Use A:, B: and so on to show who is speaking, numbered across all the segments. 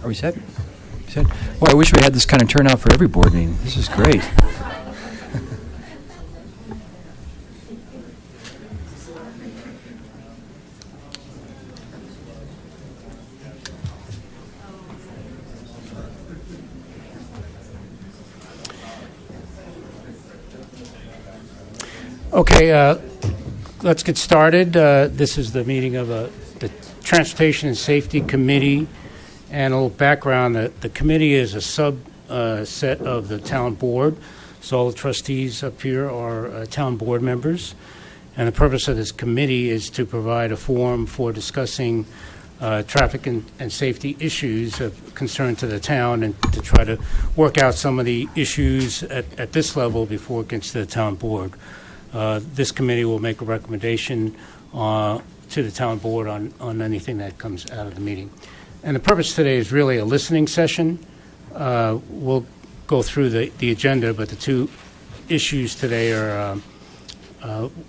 A: Are we set? Set? Well, I wish we had this kind of turnout for every board meeting. This is great.
B: Okay, let's get started. This is the meeting of the Transportation and Safety Committee. And a little background, the committee is a subset of the town board. So all the trustees up here are town board members. And the purpose of this committee is to provide a forum for discussing traffic and safety issues of concern to the town, and to try to work out some of the issues at this level before it gets to the town board. This committee will make a recommendation to the town board on anything that comes out of the meeting. And the purpose today is really a listening session. We'll go through the agenda, but the two issues today are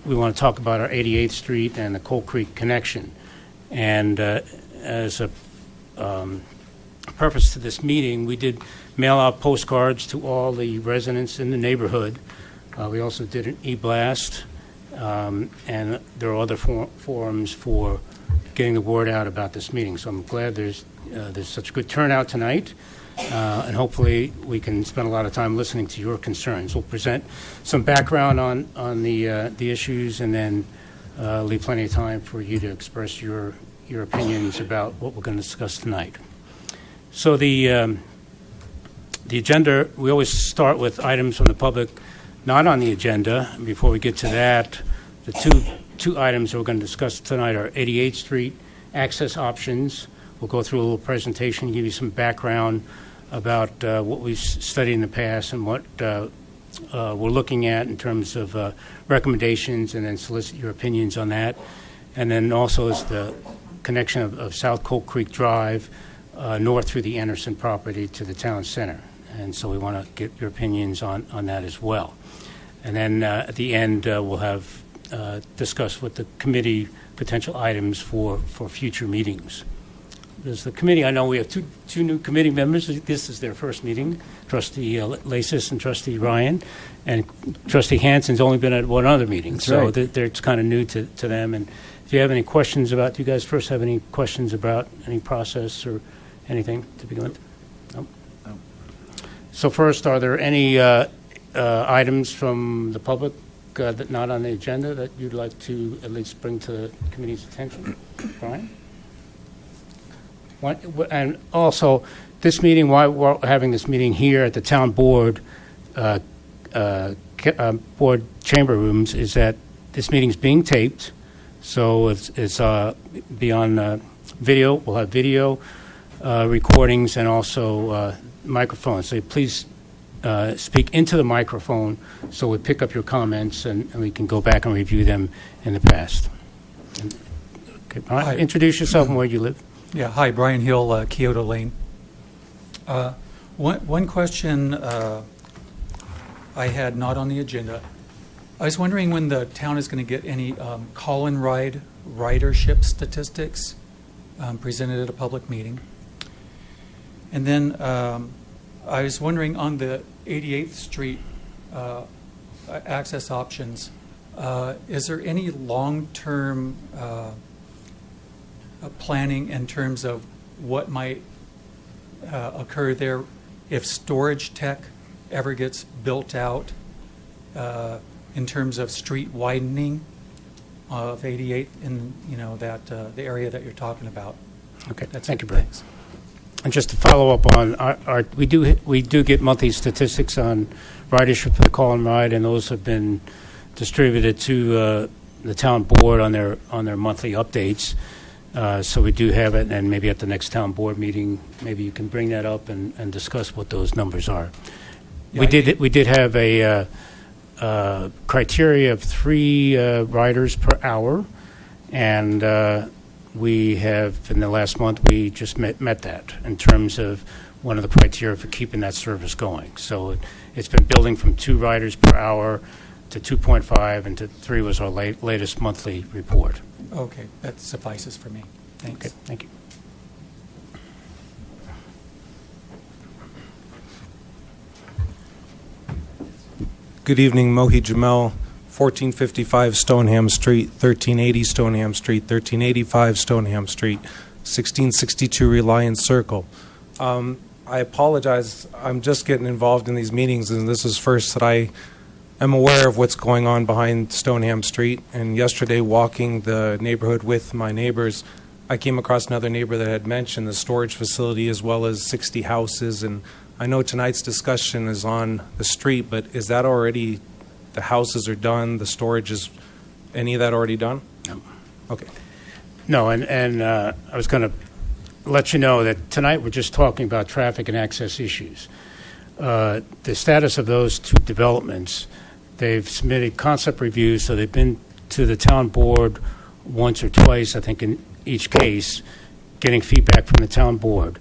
B: we want to talk about our 88th Street and the Coal Creek connection. And as a purpose to this meeting, we did mail out postcards to all the residents in the neighborhood. We also did an e-blast, and there are other forums for getting the word out about this meeting. So I'm glad there's such a good turnout tonight, and hopefully we can spend a lot of time listening to your concerns. We'll present some background on the issues, and then leave plenty of time for you to express your opinions about what we're going to discuss tonight. So the agenda, we always start with items from the public not on the agenda. Before we get to that, the two items that we're going to discuss tonight are 88th Street access options. We'll go through a little presentation, give you some background about what we've studied in the past and what we're looking at in terms of recommendations, and then solicit your opinions on that. And then also is the connection of South Coal Creek Drive north through the Anderson property to the town center. And so we want to get your opinions on that as well. And then at the end, we'll have discuss with the committee potential items for future meetings. There's the committee. I know we have two new committee members. This is their first meeting, Trustee Lasis and Trustee Ryan. And Trustee Hansen's only been at one other meeting. That's so right. It's kind of new to them. And if you have any questions about, do you guys first have any questions about any process or anything to begin with? No? No. So first, are there any items from the public that not on the agenda that you'd like to at least bring to the committee's attention? Brian? And also, this meeting, why we're having this meeting here at the town board board chamber rooms, is that this meeting is being taped, so it's be on video. We'll have video recordings and also microphones. So please speak into the microphone so we pick up your comments and we can go back and review them in the past. Okay, Brian, introduce yourself and where you live.
C: Yeah, hi, Brian Hill, Kyoto Lane. One question I had not on the agenda I was wondering when the town is going to get any call-and-ride ridership statistics presented at a public meeting. And then I was wondering on the 88th Street access options, is there any long-term planning in terms of what might occur there if storage tech ever gets built out in terms of street widening of 88th in that the area that you're talking about?
B: Okay,
C: That's
B: thank
C: it.
B: you, Brian.
C: Thanks.
B: And just to follow up on our we do get monthly statistics on ridership for the call and ride, and those have been distributed to the town board on their monthly updates. So we do have it, and maybe at the next town board meeting, maybe you can bring that up and discuss what those numbers are.
C: Yeah,
B: We did have a criteria of 3 riders per hour, and we have, in the last month, we just met that in terms of one of the criteria for keeping that service going. So it's been building from 2 riders per hour to 2.5, and to 3 was our latest monthly report.
C: Okay, that suffices for me. Thanks.
B: Okay, thank you.
D: Good evening, Mohi Jamel, 1455 Stoneham Street, 1380 Stoneham Street, 1385 Stoneham Street, 1662 Reliance Circle. I apologize, I'm just getting involved in these meetings, and this is first that I am aware of what's going on behind Stoneham Street. And yesterday, walking the neighborhood with my neighbors, I came across another neighbor that had mentioned the storage facility as well as 60 houses. And I know tonight's discussion is on the street, but is that already, the houses are done, the storage is, any of that already done?
B: No.
D: Okay.
B: No, and I was going to let you know that tonight we're just talking about traffic and access issues. The status of those 2 developments, they've submitted concept reviews, so they've been to the town board once or twice, I think, in each case, getting feedback from the town board.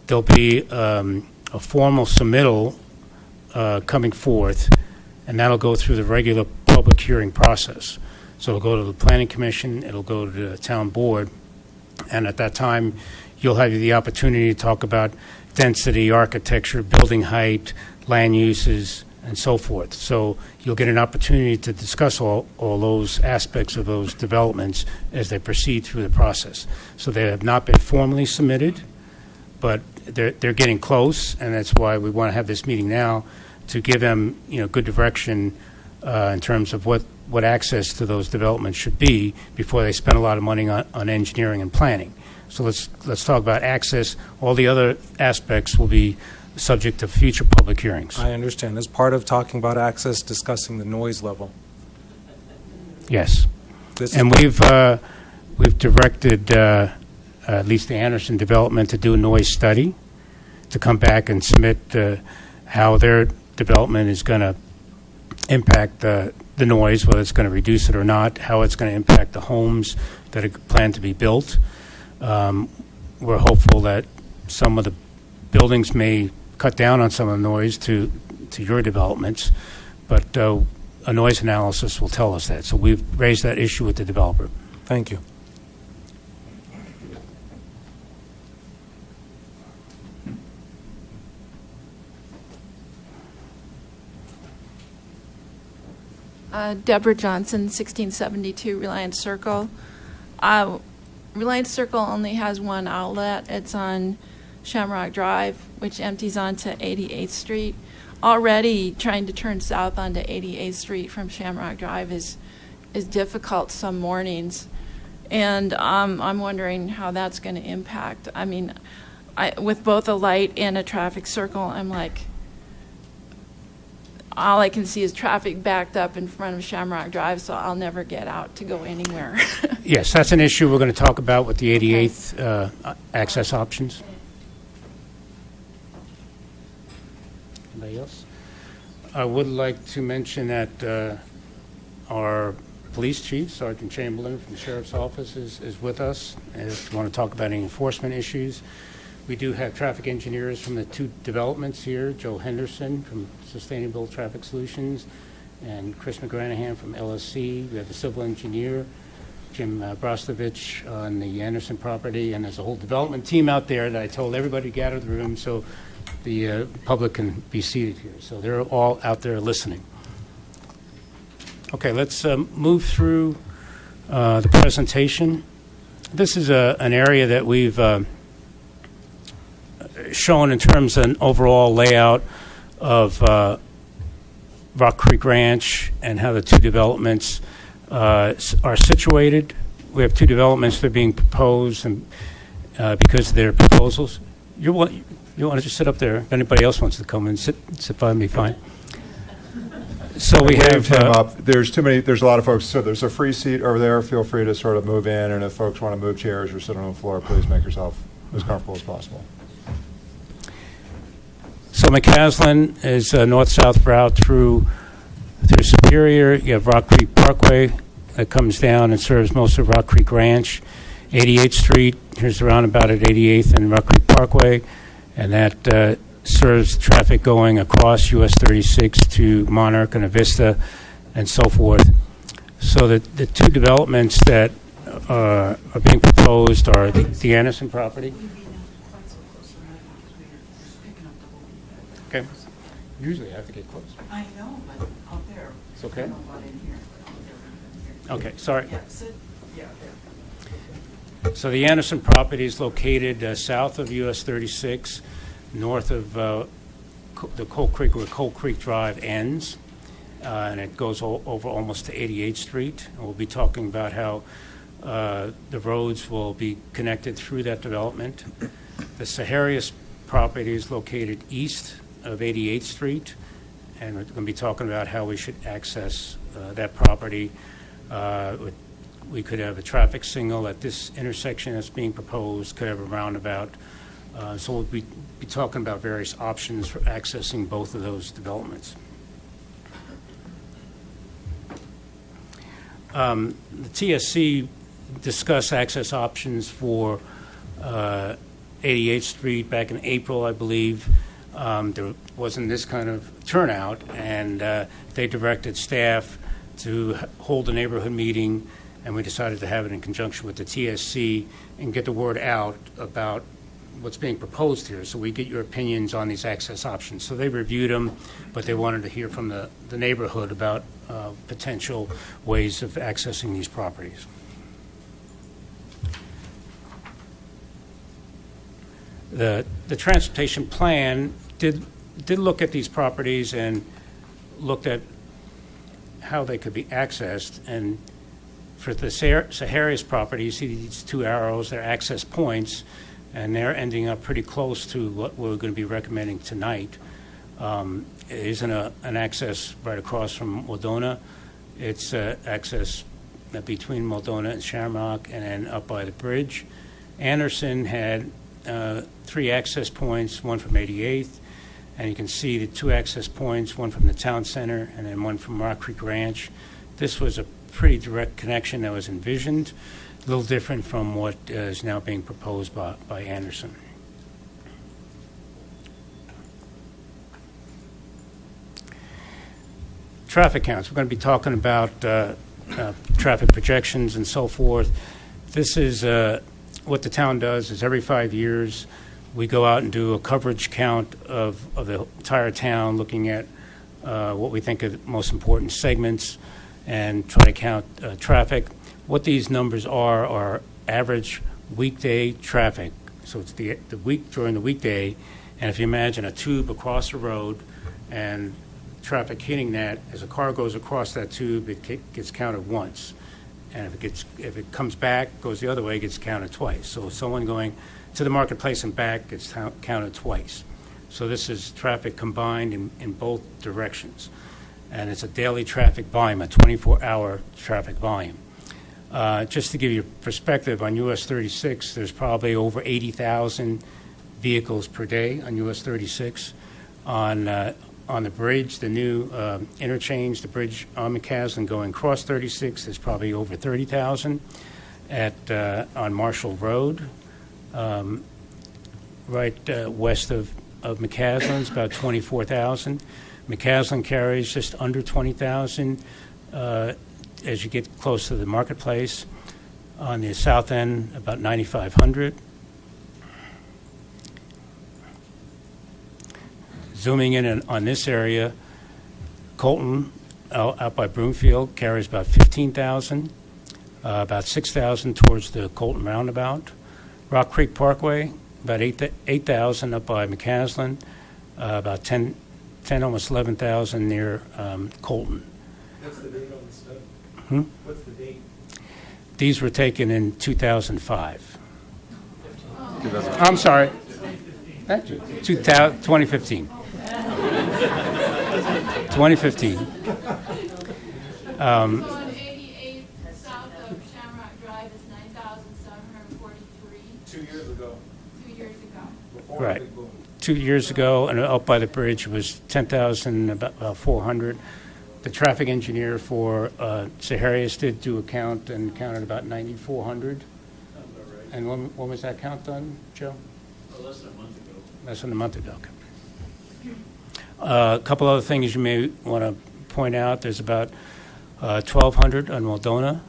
B: There'll be a formal submittal coming forth, and that'll go through the regular public hearing process. So it'll go to the Planning Commission, it'll go to the town board, and at that time, you'll have the opportunity to talk about density, architecture, building height, land uses, and so forth. So you'll get an opportunity to discuss all those aspects of those developments as they proceed through the process. So they have not been formally submitted, but they're getting close, and that's why we want to have this meeting now to give them good direction in terms of what access to those developments should be before they spend a lot of money on engineering and planning. So let's talk about access. All the other aspects will be subject to future public hearings.
D: I understand. As part of talking about access, discussing the noise level.
B: Yes,
D: This
B: and we've directed at least the Anderson Development to do a noise study, to come back and submit how their development is going to impact the noise, whether it's going to reduce it or not, how it's going to impact the homes that are planned to be built. We're hopeful that some of the buildings may cut down on some of the noise to your developments, but a noise analysis will tell us that. So we've raised that issue with the developer.
D: Thank you.
E: Deborah Johnson, 1672 Reliance Circle. Reliance Circle only has one outlet. It's on Shamrock Drive, which empties onto 88th Street. Already trying to turn south onto 88th Street from Shamrock Drive is difficult some mornings. And I'm wondering how that's going to impact. I mean, with both a light and a traffic circle, I'm like, all I can see is traffic backed up in front of Shamrock Drive, so I'll never get out to go anywhere.
B: Yes, that's an issue we're going to talk about with the 88th access options. Anybody else? I would like to mention that our police chief, Sergeant Chamberlain from the Sheriff's Office, is with us. If you want to talk about any enforcement issues. We do have traffic engineers from the 2 developments here, Joe Henderson from Sustainable Traffic Solutions and Chris McGranahan from LSC. We have the civil engineer, Jim Brostovich, on the Anderson property, and there's a whole development team out there that I told everybody to get out of the room so the public can be seated here. So they're all out there listening. Okay, let's move through the presentation. This is an area that we've shown in terms of an overall layout of Rock Creek Ranch and how the two developments are situated. We have two developments that are being proposed, and because of their proposals. You want to just sit up there. If anybody else wants to come and sit by me, fine. So we have
F: Him up. There's a lot of folks. So there's a free seat over there. Feel free to sort of move in, and if folks want to move chairs or sit on the floor, please make yourself as comfortable as possible.
B: So McCaslin is a north-south route through Superior. You have Rock Creek Parkway that comes down and serves most of Rock Creek Ranch. 88th Street, here's the roundabout at 88th and Rock Creek Parkway, and that serves traffic going across US 36 to Monarch and Avista and so forth. So the two developments that are being proposed are the Anderson property. Okay. Usually I have to get close.
G: I know, but out there.
B: It's okay?
G: I don't know about in here. Out there.
B: Okay, sorry.
G: Yeah, sit, yeah, there.
B: So the Anderson property is located south of US 36, north of the Coal Creek, where Coal Creek Drive ends, and it goes over almost to 88th Street. And we'll be talking about how the roads will be connected through that development. The Saharias property is located east of 88th Street, and we're going to be talking about how we should access that property. We could have a traffic signal at this intersection that's being proposed, could have a roundabout. So we'll be talking about various options for accessing both of those developments. The TSC discussed access options for 88th Street back in April, I believe. There wasn't this kind of turnout, and they directed staff to hold a neighborhood meeting, and we decided to have it in conjunction with the TSC and get the word out about what's being proposed here, so we get your opinions on these access options. So they reviewed them, but they wanted to hear from the neighborhood about potential ways of accessing these properties. The transportation plan did look at these properties and looked at how they could be accessed. And for the Saharias property, you see these two arrows, they're access points, and they're ending up pretty close to what we're going to be recommending tonight. It isn't an access right across from Waldona. It's access between Waldona and Shamrock and then up by the bridge. Anderson had 3 access points, one from 88th, and you can see the 2 access points, one from the town center and then one from Rock Creek Ranch. This was a pretty direct connection that was envisioned, a little different from what is now being proposed by Anderson. Traffic counts. We're going to be talking about traffic projections and so forth. This is what the town does is every 5 years we go out and do a coverage count of the entire town, looking at what we think are the most important segments and try to count traffic. What these numbers are average weekday traffic. So it's the week during the weekday, and if you imagine a tube across the road and traffic hitting that, as a car goes across that tube, it gets counted once. And if it comes back, goes the other way, it gets counted twice. So someone going to the marketplace and back gets counted twice. So this is traffic combined in both directions. And it's a daily traffic volume, a 24-hour traffic volume. Just to give you perspective, on US 36, there's probably over 80,000 vehicles per day on US 36. On the bridge, the new interchange, the bridge on McCaslin going across 36, there's probably over 30,000. On Marshall Road, right west of McCaslin, it's about 24,000. McCaslin carries just under 20,000 as you get close to the marketplace. On the south end, about 9,500. Zooming in on this area, Colton, out by Broomfield, carries about 15,000, about 6,000 towards the Colton roundabout. Rock Creek Parkway, about 8,000 up by McCaslin, about 10, almost 11,000 near Colton.
D: What's the date on the study?
B: Hmm?
D: What's the date?
B: These were taken in 2005. I'm sorry. 2015. 2015.
E: On 88 south of Shamrock Drive is 9,743
D: 2 years ago.
E: 2 years ago.
D: Before
B: Right.
D: the big boom.
B: 2 years ago, and up by the bridge was 10,400. The traffic engineer for Saharias did do a count and counted about 9,400. And when was that count done, Joe?
H: Less than a month ago.
B: Less than a month ago. Okay. A couple other things you may want to point out. There's about 1,200 on Waldona.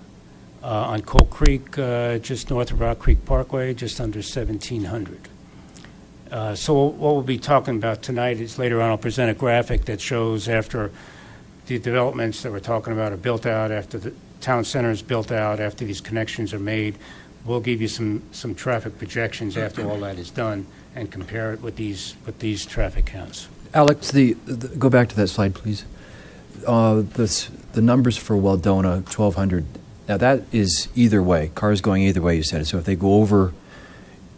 B: On Coal Creek, just north of Rock Creek Parkway, just under 1,700. So what we'll be talking about tonight is later on I'll present a graphic that shows after the developments that we're talking about are built out, after the town center is built out, after these connections are made. We'll give you some traffic projections after all that is done and compare it with these traffic counts.
A: Alex, go back to that slide, please. The numbers for Waldona, 1,200. Now that is either way. Cars going either way, you said. So if they go over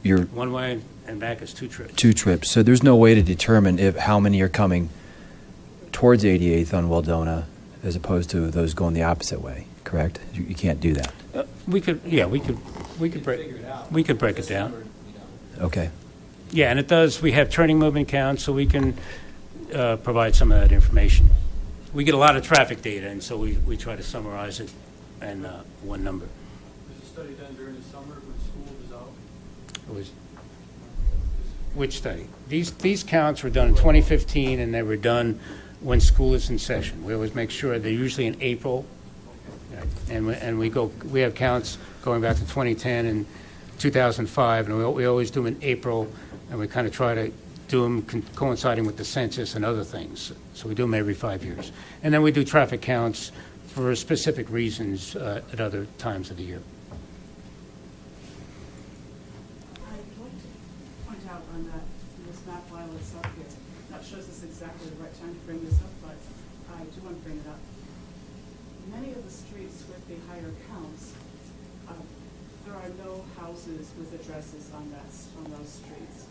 A: your
B: One way and back is 2 trips.
A: 2 trips, so there's no way to determine how many are coming towards 88th on Waldona as opposed to those going the opposite way. Correct? You can't do that.
B: We could break it down.
A: Okay.
B: Yeah, and it does. We have turning movement counts, so we can provide some of that information. We get a lot of traffic data, and so we try to summarize it in one number.
H: Was the study done during the summer when school was out?
B: It was which study? These counts were done in 2015, and they were done when school is in session. We always make sure they're usually in April, and we have counts going back to 2010 and 2005, and we always do them in April, and we kind of try to do them coinciding with the census and other things. So we do them every 5 years, and then we do traffic counts for specific reasons at other times of the year.
G: I'd like to point out on this map while it's up here, that shows us exactly the right time to bring this up, but I do want to bring it up. Many of the streets with the higher counts, there are no houses with addresses on those streets.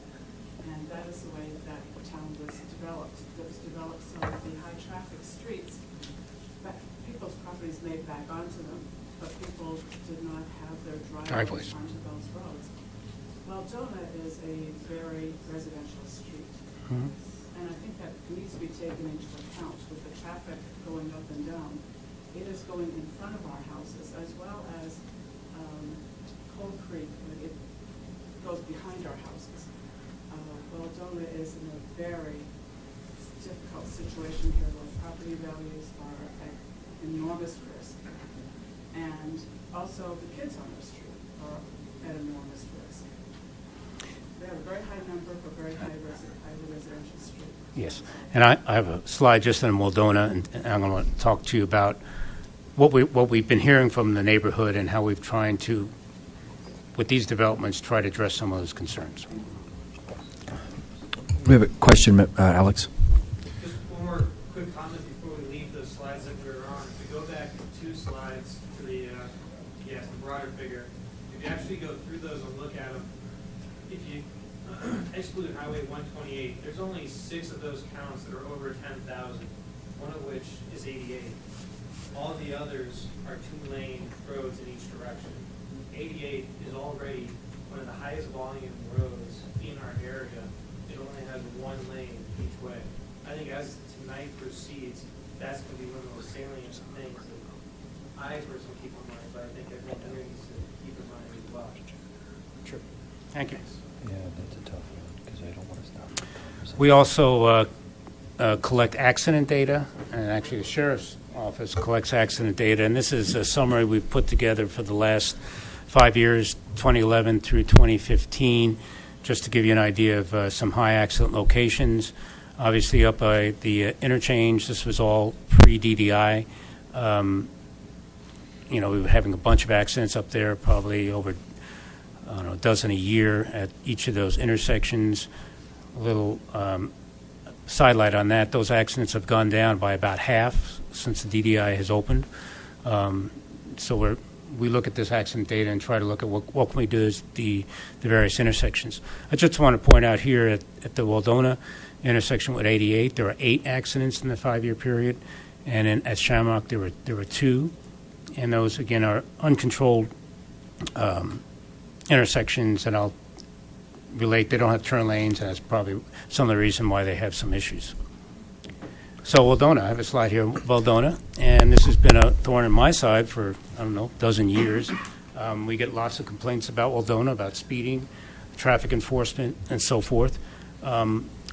G: And that is the way that the town was developed. It was developed so that the high traffic streets, that people's properties made back onto them, but people did not have their driveways onto those roads. Waldona is a very residential street.
B: Mhm.
G: And I think that needs to be taken into account with the traffic going up and down. It is going in front of our houses as well as Coal Creek. It goes behind our houses. Waldona is in a very difficult situation here where property values are at enormous risk. And also the kids on the street are at enormous risk. We have a very high number for very highly residential street.
B: Yes, and I have a slide just on Waldona, and I'm going to talk to you about what we've been hearing from the neighborhood and how we've tried to, with these developments, try to address some of those concerns.
A: We have a question, Alex.
I: Just one more quick comment before we leave the slides that we were on. If we go back 2 slides to the broader figure, if you actually go through those and look at them, if you exclude Highway 128, there's only 6 of those counts that are over 10,000, one of which is 88. All the others are 2-lane roads in each direction. 88 is already one of the highest volume roads in our area. It only has 1 lane each way. I think as tonight proceeds, that's going to be one of the most salient things that I personally keep in mind, but I think everyone here needs to keep in mind as well.
B: Sure. Thank you.
A: Yeah, that's a tough one because I don't want to stop.
B: We also collect accident data, and actually the sheriff's office collects accident data, and this is a summary we've put together for the last 5 years, 2011 through 2015, just to give you an idea of some high accident locations. Obviously, up by the interchange, this was all pre-DDI. We were having a bunch of accidents up there, probably over, I don't know, a dozen a year at each of those intersections. A little sidelight on that, those accidents have gone down by about half since the DDI has opened. So we look at this accident data and try to look at what can we do as the various intersections. I just want to point out here at the Waldona intersection with 88, there were 8 accidents in the 5-year period, and at Shamrock there were 2, and those again are uncontrolled intersections, and I'll relate. They don't have turn lanes, and that's probably some of the reason why they have some issues. So Waldona, I have a slide here, Waldona, and this has been a thorn in my side for, I don't know, a dozen years. We get lots of complaints about Waldona, about speeding, traffic enforcement, and so forth.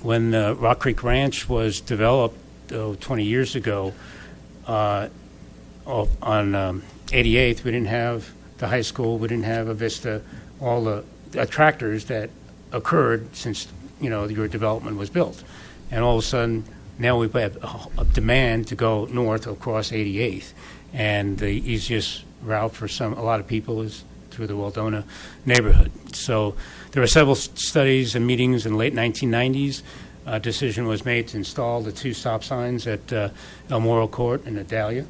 B: When Rock Creek Ranch was developed 20 years ago on 88th, we didn't have the high school, we didn't have a Vista, all the attractors that occurred since your development was built. And all of a sudden, now we have a demand to go north across 88th, and the easiest route for a lot of people is through the Waldona neighborhood. So there were several studies and meetings in the late 1990s. A decision was made to install the 2 stop signs at El Moro Court and Adalia.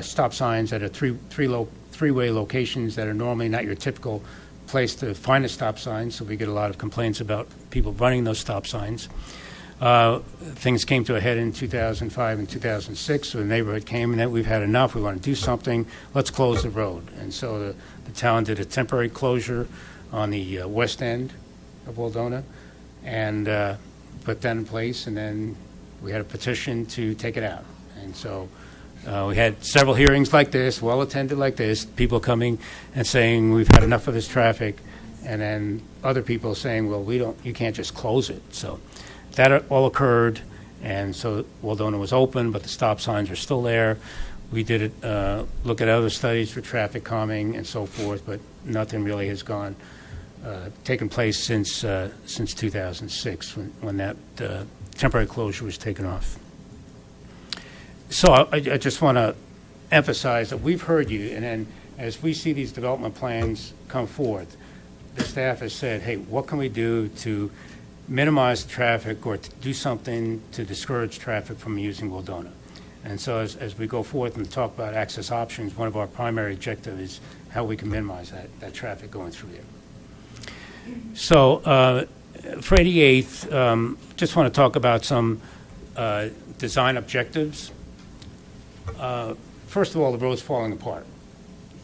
B: Stop signs at a three-way locations that are normally not your typical place to find a stop sign, so we get a lot of complaints about people running those stop signs. Things came to a head in 2005 and 2006, so the neighborhood came and that we've had enough, we want to do something, let's close the road. And so the town did a temporary closure on the west end of Waldona and put that in place, and then we had a petition to take it out. And so we had several hearings like this, well attended like this, people coming and saying we've had enough of this traffic, and then other people saying, well, you can't just close it. So that all occurred, and so Waldona was open, but the stop signs are still there. We did look at other studies for traffic calming and so forth, but nothing really has taken place since 2006 when that temporary closure was taken off. So I just want to emphasize that we've heard you, and then as we see these development plans come forth, the staff has said, hey, what can we do to minimize the traffic or to do something to discourage traffic from using Waldona? And so as we go forth and talk about access options, one of our primary objectives is how we can minimize that traffic going through there. So for 88th, just want to talk about some design objectives. First of all, the road's falling apart.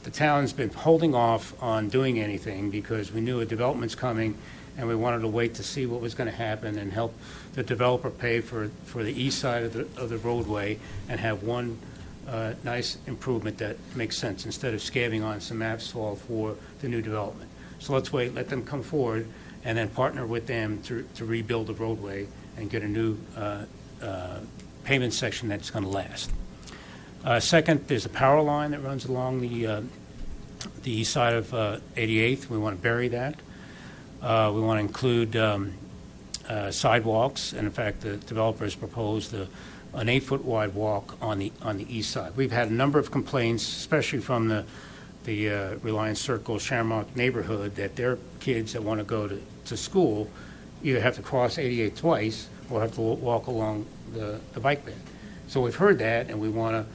B: The town's been holding off on doing anything because we knew a development's coming, and we wanted to wait to see what was going to happen and help the developer pay for the east side of the roadway and have one nice improvement that makes sense instead of scabbing on some asphalt for the new development. So let's wait, let them come forward, and then partner with them to rebuild the roadway and get a new pavement section that's going to last. Second, there's a power line that runs along the east side of 88th. We want to bury that. We want to include sidewalks, and in fact, the developers proposed an 8-foot wide walk on the east side. We've had a number of complaints, especially from the Reliance Circle, Shamrock neighborhood, that their kids that want to go to school either have to cross 88 twice or have to walk along the bike path. So we've heard that, and we want to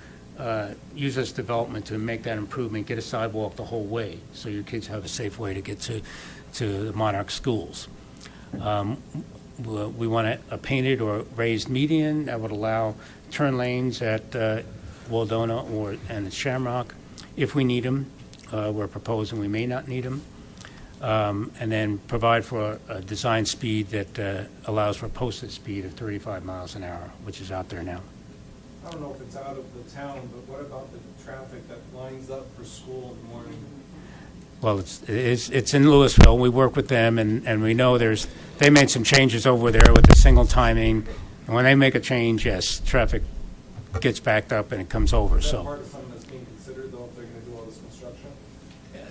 B: use this development to make that improvement, get a sidewalk the whole way, so your kids have a safe way to get to the Monarch schools. We want a painted or raised median that would allow turn lanes at Waldona and Shamrock if we need them. We're proposing we may not need them. And then provide for a design speed that allows for a posted speed of 35 miles an hour, which is out there now.
D: I don't know if it's out of the town, but what about the traffic that lines up for school in the morning?
B: Well, it's in Louisville. We work with them, and we know they made some changes over there with the single timing And when they make a change, yes, traffic gets backed up and it comes over,
D: Is that
B: so.
D: part of something that's being considered, though, if they're going to do all this construction?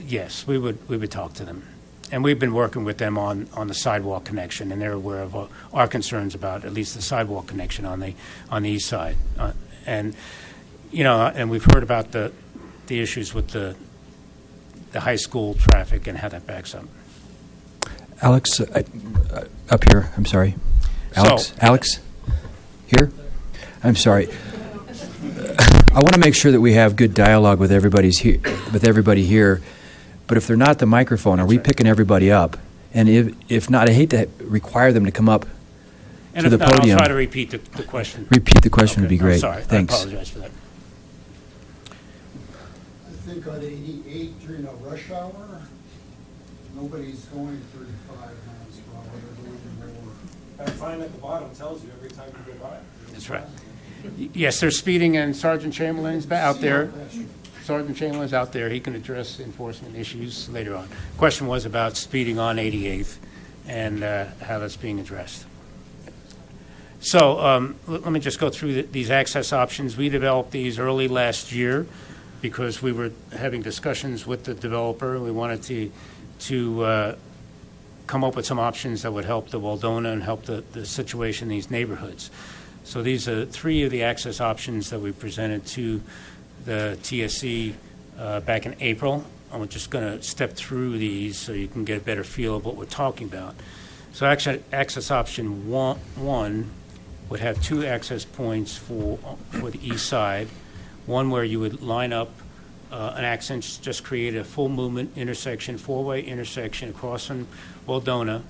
B: Yes, we would talk to them. And we've been working with them on the sidewalk connection, and they're aware of our concerns about at least the sidewalk connection on the east side. And, you know, and we've heard about the issues with the high school traffic and how that backs up.
A: Alex, up here, I'm sorry. Alex? Alex? Here? I'm sorry. I want to make sure that we have good dialogue with everybody here. But if they're not at the microphone, are we picking everybody up? And if not, I hate to require them to come up
B: And
A: to
B: if
A: the
B: not,
A: podium.
B: I'll try to repeat the question.
A: Repeat the question would be
B: Okay,
A: great.
B: I'm sorry.
A: Thanks.
B: I apologize for that.
J: I think on 88 during a rush hour, nobody's going 35 miles per hour, they're going more.
D: That sign at the bottom tells you every time you go by.
B: That's right. Yes, they're speeding, and Sergeant Chamberlain's out there. Sergeant Chamberlain's out there. He can address enforcement issues later on. Question was about speeding on 88th and how that's being addressed. So let me just go through these access options. We developed these early last year because we were having discussions with the developer. We wanted to come up with some options that would help the Waldona and help the situation in these neighborhoods. So these are three of the access options that we presented to the TSC back in April. I'm just going to step through these so you can get a better feel of what we're talking about. So access option one would have two access points for the east side. One where you would line up an access, just create a full movement intersection, four-way intersection across from Waldona.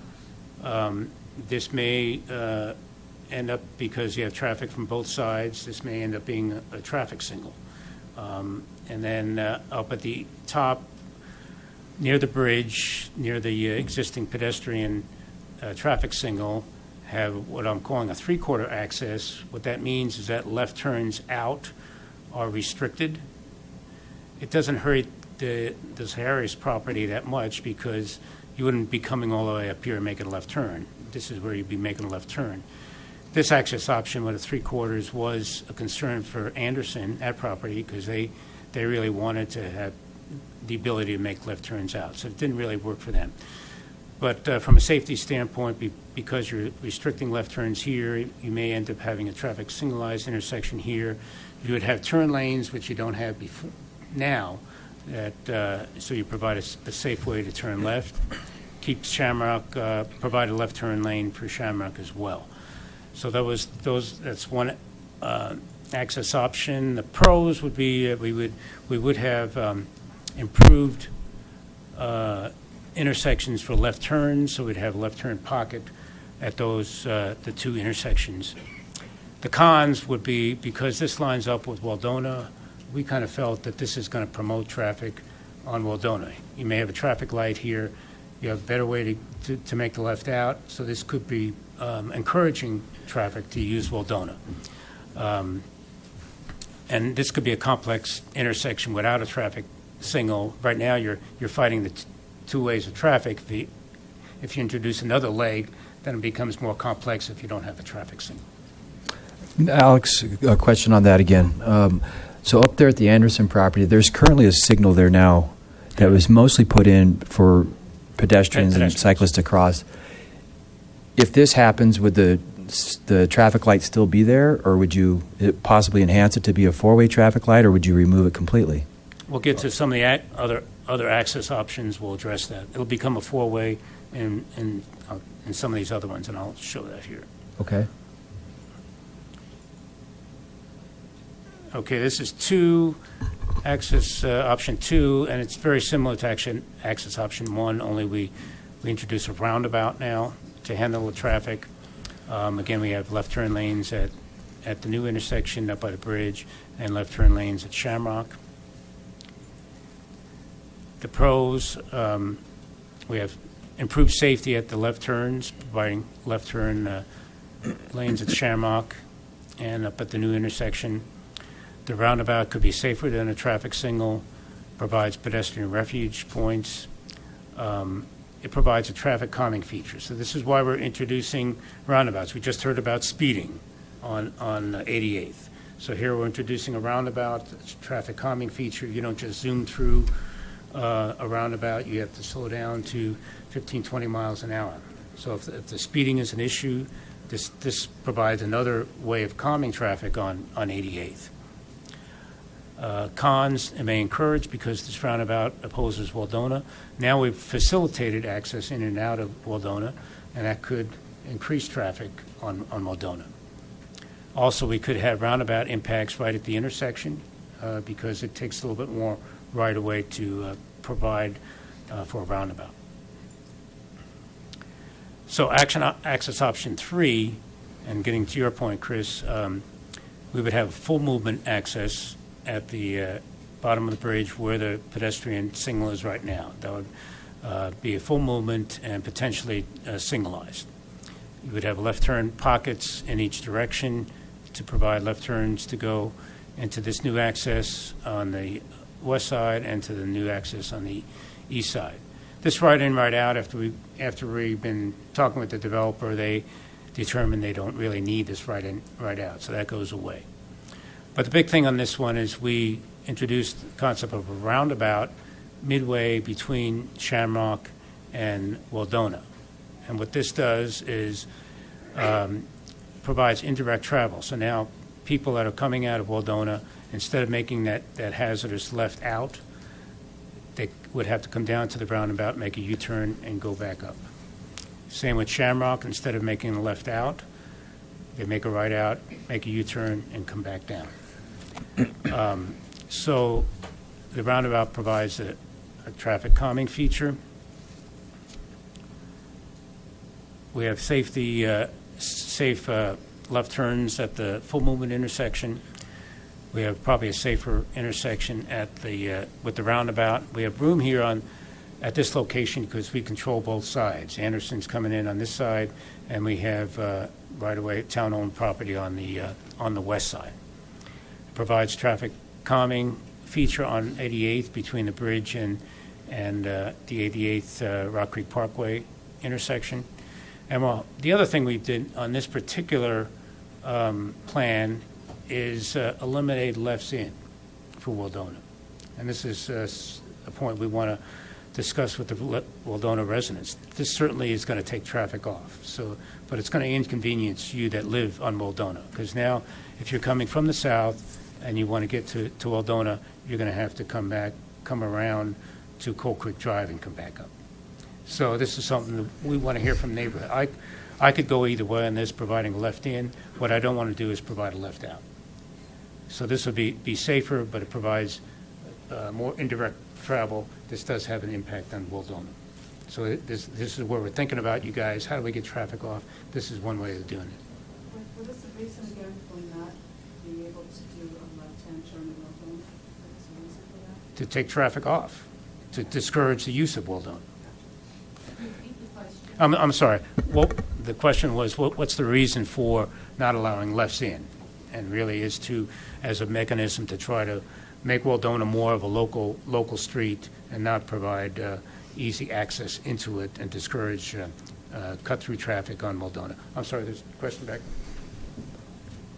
B: This may end up, because you have traffic from both sides, this may end up being a traffic signal. And then up at the top, near the bridge, near the existing pedestrian traffic signal, have what I'm calling a three-quarter access. What that means is that left turns out are restricted. It doesn't hurt this Harris property that much because you wouldn't be coming all the way up here and making a left turn. This is where you'd be making a left turn. This access option with a three-quarters was a concern for Anderson, that property, because they really wanted to have the ability to make left turns out. So it didn't really work for them. But from a safety standpoint, because you're restricting left turns here, you may end up having a traffic signalized intersection here. You would have turn lanes, which you don't have before now, so you provide a safe way to turn left. Keep Shamrock, provide a left turn lane for Shamrock as well. So that's one access option. The pros would be we would have improved intersections for left turns, so we'd have a left turn pocket at those the two intersections. The cons would be, because this lines up with Waldona, we kind of felt that this is going to promote traffic on Waldona. You may have a traffic light here. You have a better way to make the left out, so this could be encouraging traffic to use Waldona. And this could be a complex intersection without a traffic signal. Right now, you're fighting the two ways of traffic. If you introduce another leg, then it becomes more complex if you don't have a traffic signal.
A: Alex, a question on that again. So up there at the Anderson property, there's currently a signal there now that was mostly put in for pedestrians and cyclists to cross. If this happens, would the traffic light still be there, or would you possibly enhance it to be a four-way traffic light, or would you remove it completely?
B: We'll get to some of the other access options. We'll address that. It'll become a four-way in some of these other ones, and I'll show that here.
A: Okay.
B: Okay, this is access option 2, and it's very similar to access option 1, only we introduce a roundabout now to handle the traffic. Again, we have left turn lanes at the new intersection up by the bridge and left turn lanes at Shamrock. The pros, we have improved safety at the left turns, providing left turn lanes at Shamrock and up at the new intersection. The roundabout could be safer than a traffic signal, provides pedestrian refuge points. It provides a traffic calming feature. So this is why we're introducing roundabouts. We just heard about speeding. on 88th. So here we're introducing a roundabout, it's a traffic calming feature. You don't just zoom through a roundabout, you have to slow down to 15, 20 miles an hour. So if the speeding is an issue, this provides another way of calming traffic on 88th. Cons, it may encourage because this roundabout opposes Waldona. Now we've facilitated access in and out of Waldona, and that could increase traffic on Waldona. Also, we could have roundabout impacts right at the intersection because it takes a little bit more right of way to provide for a roundabout. So access option 3, and getting to your point, Chris, we would have full movement access at the bottom of the bridge where the pedestrian signal is right now. That would be a full movement and potentially signalized. You would have left turn pockets in each direction to provide left turns to go into this new access on the west side and to the new access on the east side. This right in, right out, after we've been talking with the developer, they determined they don't really need this right in, right out, so that goes away. But the big thing on this one is we introduced the concept of a roundabout midway between Shamrock and Waldona. And what this does is provides indirect travel. So now people that are coming out of Waldona, instead of making that hazardous left out, they would have to come down to the roundabout, make a U-turn, and go back up. Same with Shamrock. Instead of making a left out, they make a right out, make a U-turn, and come back down. So the roundabout provides a traffic calming feature. We have safe left turns at the full movement intersection. We have probably a safer intersection at the with the roundabout. We have room here at this location because we control both sides. Anderson's coming in on this side, and we have right away town-owned property on the west side. It provides traffic calming feature on 88th between the bridge and the 88th Rock Creek Parkway intersection. And well, the other thing we did on this particular plan is eliminate lefts in for Waldona. And this is a point we want to discuss with the Waldona residents. This certainly is going to take traffic off, but it's going to inconvenience you that live on Waldona, because now if you're coming from the south and you want to get to Waldona, you're going to have to come around to Coal Creek Drive and come back up. So this is something that we want to hear from the neighborhood. I could go either way on this, providing a left in. What I don't want to do is provide a left out. So this would be safer, but it provides more indirect travel. This does have an impact on Waldona. So this is where we're thinking about you guys. How do we get traffic off? This is one way of doing it.
G: What is the reason again for not being able to do a left-hand turn in Waldona? What is the reason for that?
B: To take traffic off, to discourage the use of Waldona. I'm sorry. Well, the question was, what's the reason for not allowing lefts in? And really is as a mechanism to try to make Waldona more of a local street and not provide easy access into it and discourage cut-through traffic on Waldona. I'm sorry, there's a question back.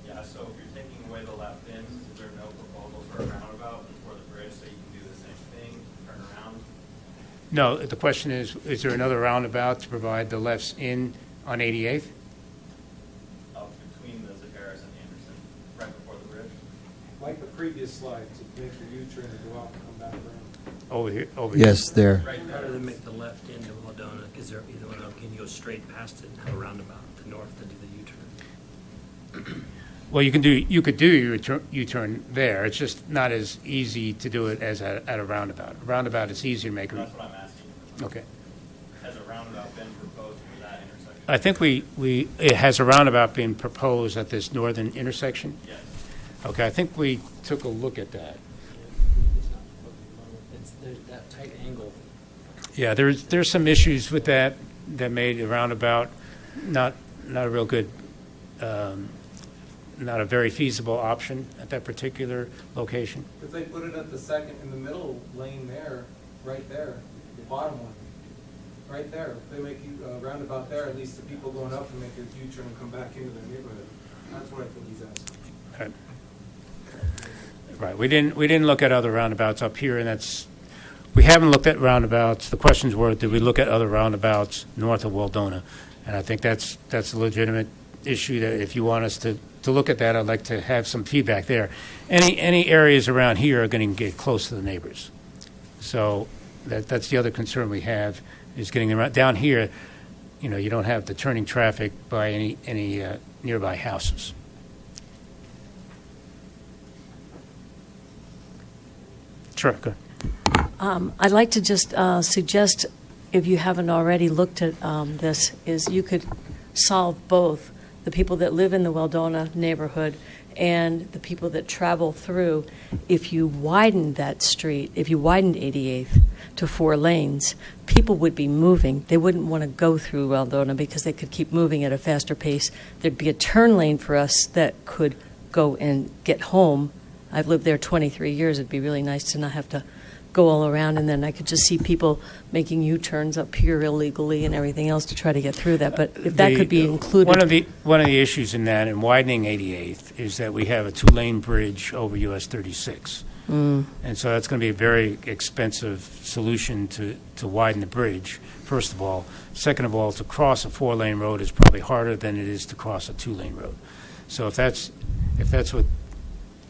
K: Yeah, so if you're taking away the left in, is there no proposal for a roundabout before the bridge so you can do the same thing, turn around?
B: No, the question is there another roundabout to provide the lefts in on 88th?
K: Between the Zacaris and Anderson, right before the bridge?
D: Like the previous slide, to make your U-turn and go out and come back around.
B: Over here.
A: Yes, there.
K: Right
H: Rather than make the left into Waldona, is there either one, can you go straight past it and have a roundabout to the north to do the U-turn?
B: Well, you could do your U-turn there. It's just not as easy to do it as at a roundabout. A roundabout is easier to make.
K: That's what I'm asking.
B: Okay.
K: Has a roundabout been proposed for that intersection?
B: I think it has a roundabout being proposed at this northern intersection.
K: Yes.
B: Okay, I think we took a look at that.
H: There's that tight angle.
B: Yeah, there's some issues with that made a roundabout not a real good, not a very feasible option at that particular location.
D: If they put it at the second in the middle lane there, right there, the bottom one, right there, if they make you a roundabout there, at least the people going up can make a U-turn and come back into their neighborhood.
I: That's what I think he's asking.
B: Right. We didn't look at other roundabouts up here, and we haven't looked at roundabouts. The questions were, did we look at other roundabouts north of Waldona? And I think that's a legitimate issue that if you want us to look at that, I'd like to have some feedback there. Any areas around here are going to get close to the neighbors. So that's the other concern we have, is getting them around. Down here, you don't have the turning traffic by any nearby houses. Sure, go ahead.
L: I'd like to just suggest, if you haven't already looked at this, is you could solve both the people that live in the Waldona neighborhood and the people that travel through. If you widened that street, if you widened 88th to 4 lanes, people would be moving. They wouldn't want to go through Waldona because they could keep moving at a faster pace. There'd be a turn lane for us that could go and get home. I've lived there 23 years. It'd be really nice to not have to go all around, and then I could just see people making U-turns up here illegally and everything else to try to get through that. But if that could be included.
B: One of the issues in that, in widening 88th, is that we have a 2-lane bridge over US 36. And so that's going to be a very expensive solution to widen the bridge, first of all. Second of all, to cross a 4-lane road is probably harder than it is to cross a 2-lane road. So if that's what,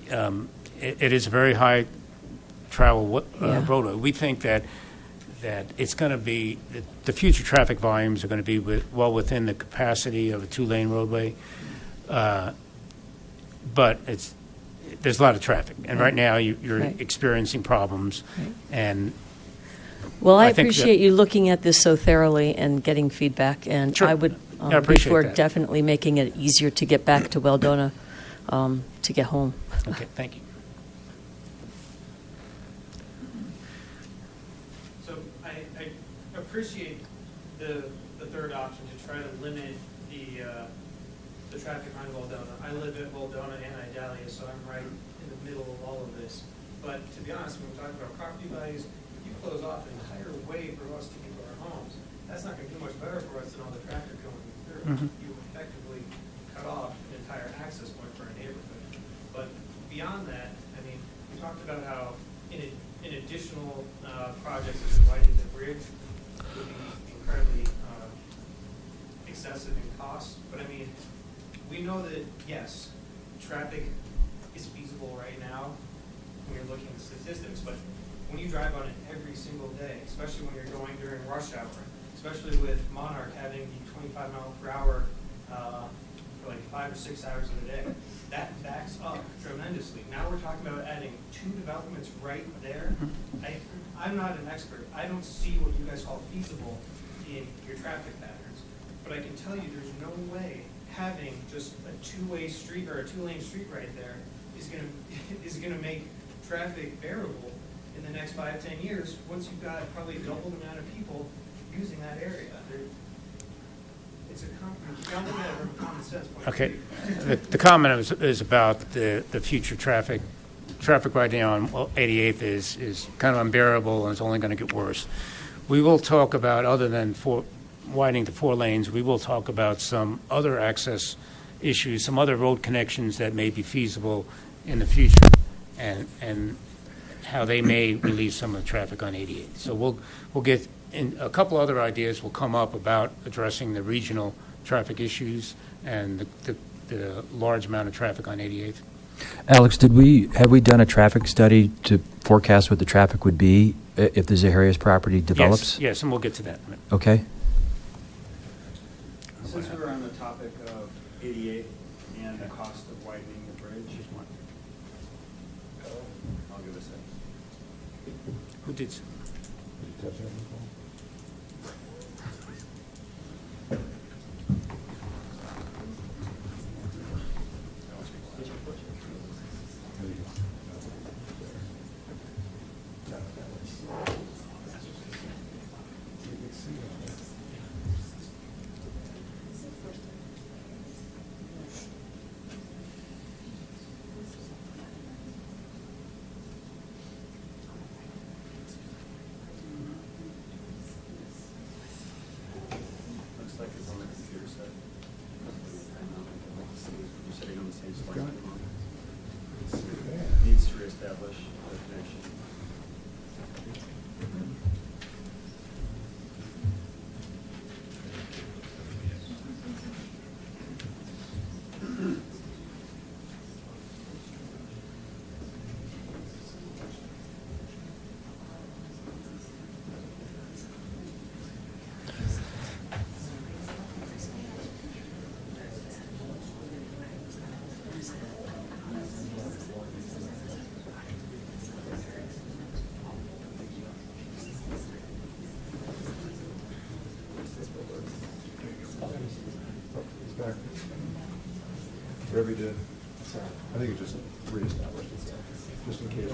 B: it is a very high travel roadway. We think that it's going to be, the future traffic volumes are going to be well within the capacity of a 2-lane roadway, but there's a lot of traffic, and right now you're experiencing problems, and
L: well, I appreciate you looking at this so thoroughly and getting feedback, and
B: Sure.
L: I would
B: I appreciate
L: before
B: that.
L: definitely making it easier to get back to Waldona to get home.
B: Okay, thank you.
I: So I appreciate the third option to try to limit the traffic on Waldona. I live at Waldona and Idalia, so I'm right in the middle of all of this. But to be honest, when we talk about property values, you close off an entire way for us to get to our homes. That's not going to do much better for us than all the traffic going through. You effectively cut off an entire access point for our neighborhood. But beyond that, I mean, we talked about how in additional projects such as widening the bridge would be incredibly excessive in cost. But I mean, we know that, yes, traffic is feasible right now when you're looking at statistics, but when you drive on it every single day, especially when you're going during rush hour, especially with Monarch having the 25 mile per hour for like 5 or 6 hours of the day, that backs up tremendously. Now we're talking about adding 2 developments right there. I'm not an expert. I don't see what you guys call feasible in your traffic patterns, but I can tell you there's no way having just a 2-way street or a 2-lane street right there is gonna make traffic bearable in the next 5-10 years. Once you've got probably double the amount of people using that area, it's you gotta look at it from a common sense point of
B: Okay,
I: view.
B: the comment is about the future traffic. Traffic right now on 88th is kind of unbearable, and it's only going to get worse. We will talk about, other than widening the 4 lanes, we will talk about some other access issues, some other road connections that may be feasible in the future, and how they may relieve some of the traffic on 88. So we'll get in a couple other ideas will come up about addressing the regional traffic issues and the large amount of traffic on 88th.
A: Alex, have we done a traffic study to forecast what the traffic would be if the Zaharias property develops?
B: Yes, and we'll get to that.
A: Okay.
K: Since we were on the topic of 88 and the cost of widening the bridge, I'll give a second.
B: Who did?
F: whatever you did. Sorry. I think you just reestablished it, just in case.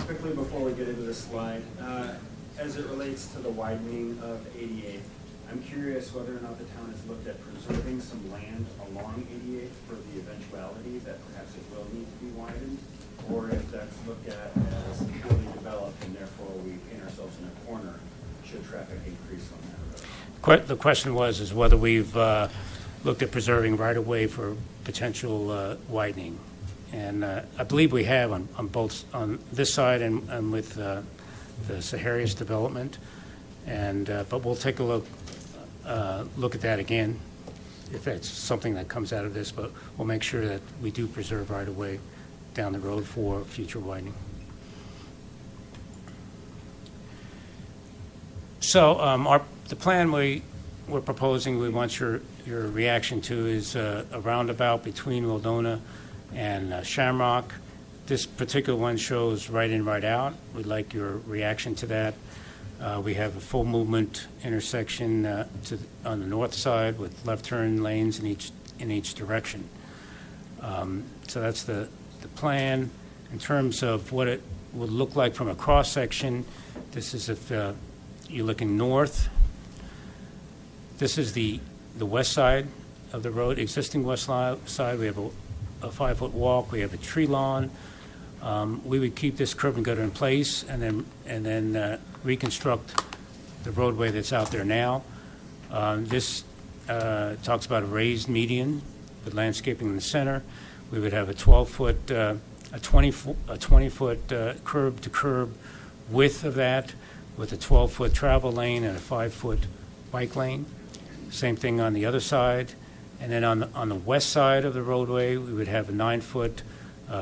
K: Quickly before we get into this slide, as it relates to the widening of 88th, I'm curious whether or not the town has looked at preserving some land along 88th for the eventuality that perhaps it will need to be widened, or if that's looked at as poorly developed and therefore we paint ourselves in a corner should traffic increase on that road.
B: The question is whether we've looked at preserving right-of-way for potential widening. And I believe we have on both, on this side and with the Saharias development. And but we'll take a look at that again if that's something that comes out of this. But we'll make sure that we do preserve right-of-way down the road for future widening. So the plan we're proposing, we want your reaction to, is a roundabout between Waldona and Shamrock. This particular one shows right in, right out. We'd like your reaction to that. We have a full movement intersection on the north side with left turn lanes in each direction. So that's the plan. In terms of what it would look like from a cross section, this is if you're looking north. This is the west side of the road, existing west side. We have a 5-foot walk. We have a tree lawn. We would keep this curb and gutter in place and then reconstruct the roadway that's out there now. This talks about a raised median with landscaping in the center. We would have a 12-foot, a 20-foot curb to curb width of that, with a 12-foot travel lane and a 5-foot bike lane. Same thing on the other side. And then on the west side of the roadway, we would have a 9-foot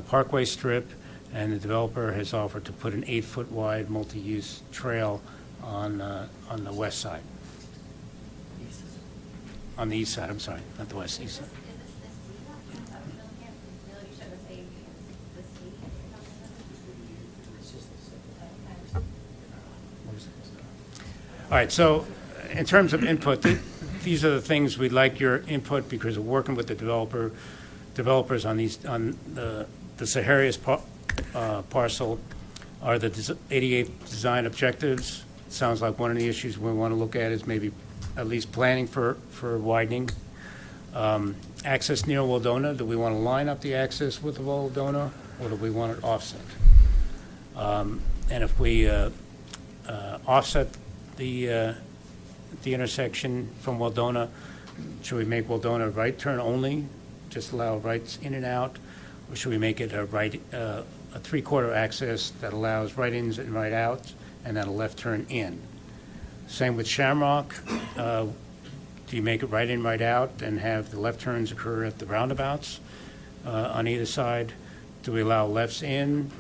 B: parkway strip, and the developer has offered to put an 8-foot wide multi-use trail on the west side. On the east side, I'm sorry, not the west, east side. All right, so in terms of input, these are the things we'd like your input because of working with the developers on the Saharias parcel are the 88 design objectives. It sounds like one of the issues we want to look at is maybe at least planning for widening. Access near Waldona, do we want to line up the access with Waldona, or do we want it offset? And if we offset the intersection from Waldona, should we make Waldona right turn only, just allow rights in and out, or should we make it a 3/4 access that allows right-ins and right-outs, and then a left turn in? Same with Shamrock. Do you make it right in, right out, and have the left turns occur at the roundabouts on either side? Do we allow lefts in,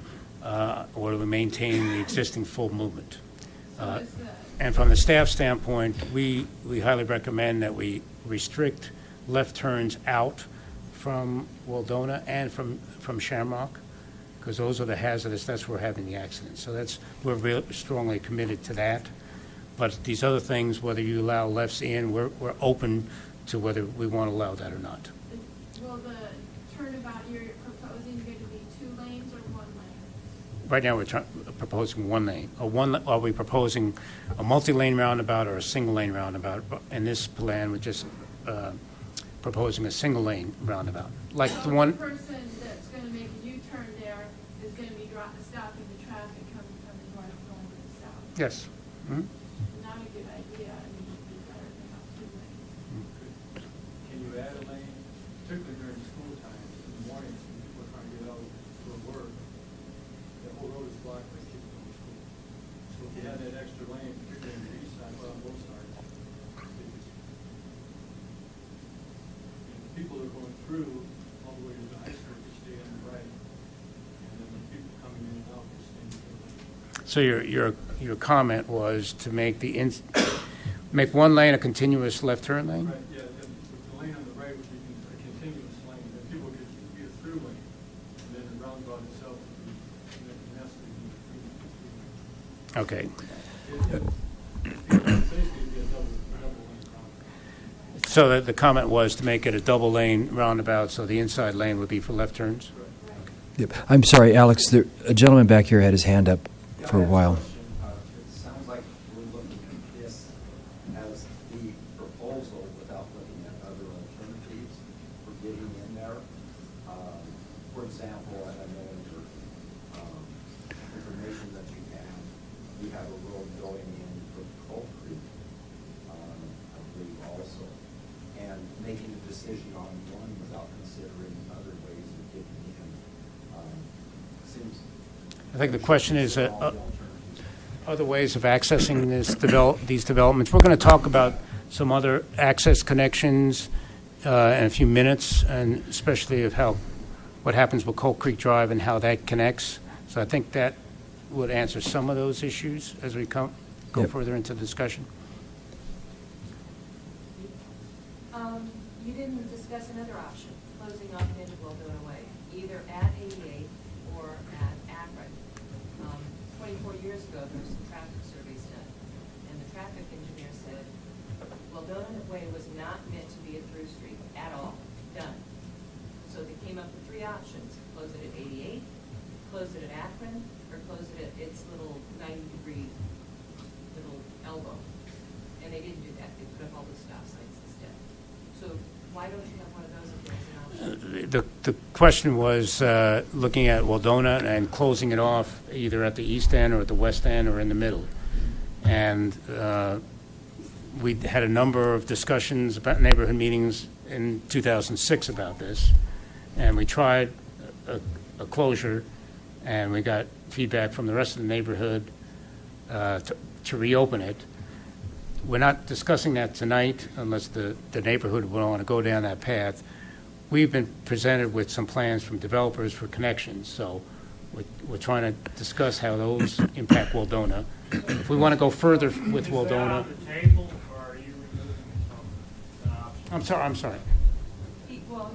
B: or do we maintain the existing full movement? And from the staff standpoint, we highly recommend that we restrict left turns out from Waldona and from Shamrock, because those are the hazardous, that's where we're having the accidents. So we're really strongly committed to that. But these other things, whether you allow lefts in, we're open to whether we want to allow that or not.
E: Will the turnabout you're proposing going to be 2 lanes or 1 lane?
B: Right now, we're proposing 1 lane. Are we proposing a multi-lane roundabout or a single-lane roundabout? In this plan, we're just proposing a single-lane roundabout, like
E: so
B: the one.
E: The person that's going to make a U-turn there is going to be stopping the traffic coming from the north going to the south.
B: Yes. Mm-hmm.
E: Not a good idea. I mean, it'd be better to have 2 lanes.
M: Can you add a lane, particularly during school times, in the mornings when people are trying to get out to work? The whole road is blocked by kids going to school. So if you had that extra lane, particularly on the east side, well, on both sides, the people that are going through all the way to the high school could stay on the right, and then the people coming in and out could stay in the lane.
B: So your comment was to make make 1 lane a continuous left turn lane?
M: Right, yeah, the lane on the right would be a continuous lane, then people could be a through lane, and then the roundabout itself would be, necessarily be a through lane.
B: Okay.
M: Basically, it'd be a double lane roundabout.
B: So the comment was to make it a double lane roundabout, so the inside lane would be for left turns?
A: Yep. I'm sorry, Alex, a gentleman back here had his hand up for a while.
N: It sounds like we're looking at this as the proposal without looking at other alternatives for getting in there. For example, I know in your information that you have a road going in from Coal Creek, I believe also, and making a decision on one without considering other ways of getting in seems.
B: I think the question is, other ways of accessing these developments. We're going to talk about some other access connections in a few minutes, and especially of what happens with Coal Creek Drive and how that connects. So I think that would answer some of those issues as we go
A: Yep.
B: further into the discussion.
O: You didn't discuss another option, closing off into Waldona Way, either at 88 or at Akron. 24 years ago, there were some traffic surveys done, and the traffic engineer said Waldona Way was not meant to be a through street at all, done. So they came up with three options: close it at 88, close it at Akron, or close it at its little 90-degree little elbow. And they didn't do that. They put up all the stop signs instead. So why don't you have one of those if there's an option?
B: The question was looking at Waldona and closing it off either at the east end or at the west end or in the middle. And we had a number of discussions about neighborhood meetings in 2006 about this. And we tried a closure, and we got feedback from the rest of the neighborhood to reopen it. We're not discussing that tonight unless the neighborhood will want to go down that path. We've been presented with some plans from developers for connections, so we're trying to discuss how those impact Waldona. If we want to go further with Waldona.
I: Is that on the table, or are you removing it from an option?
B: I'm sorry.
O: Well,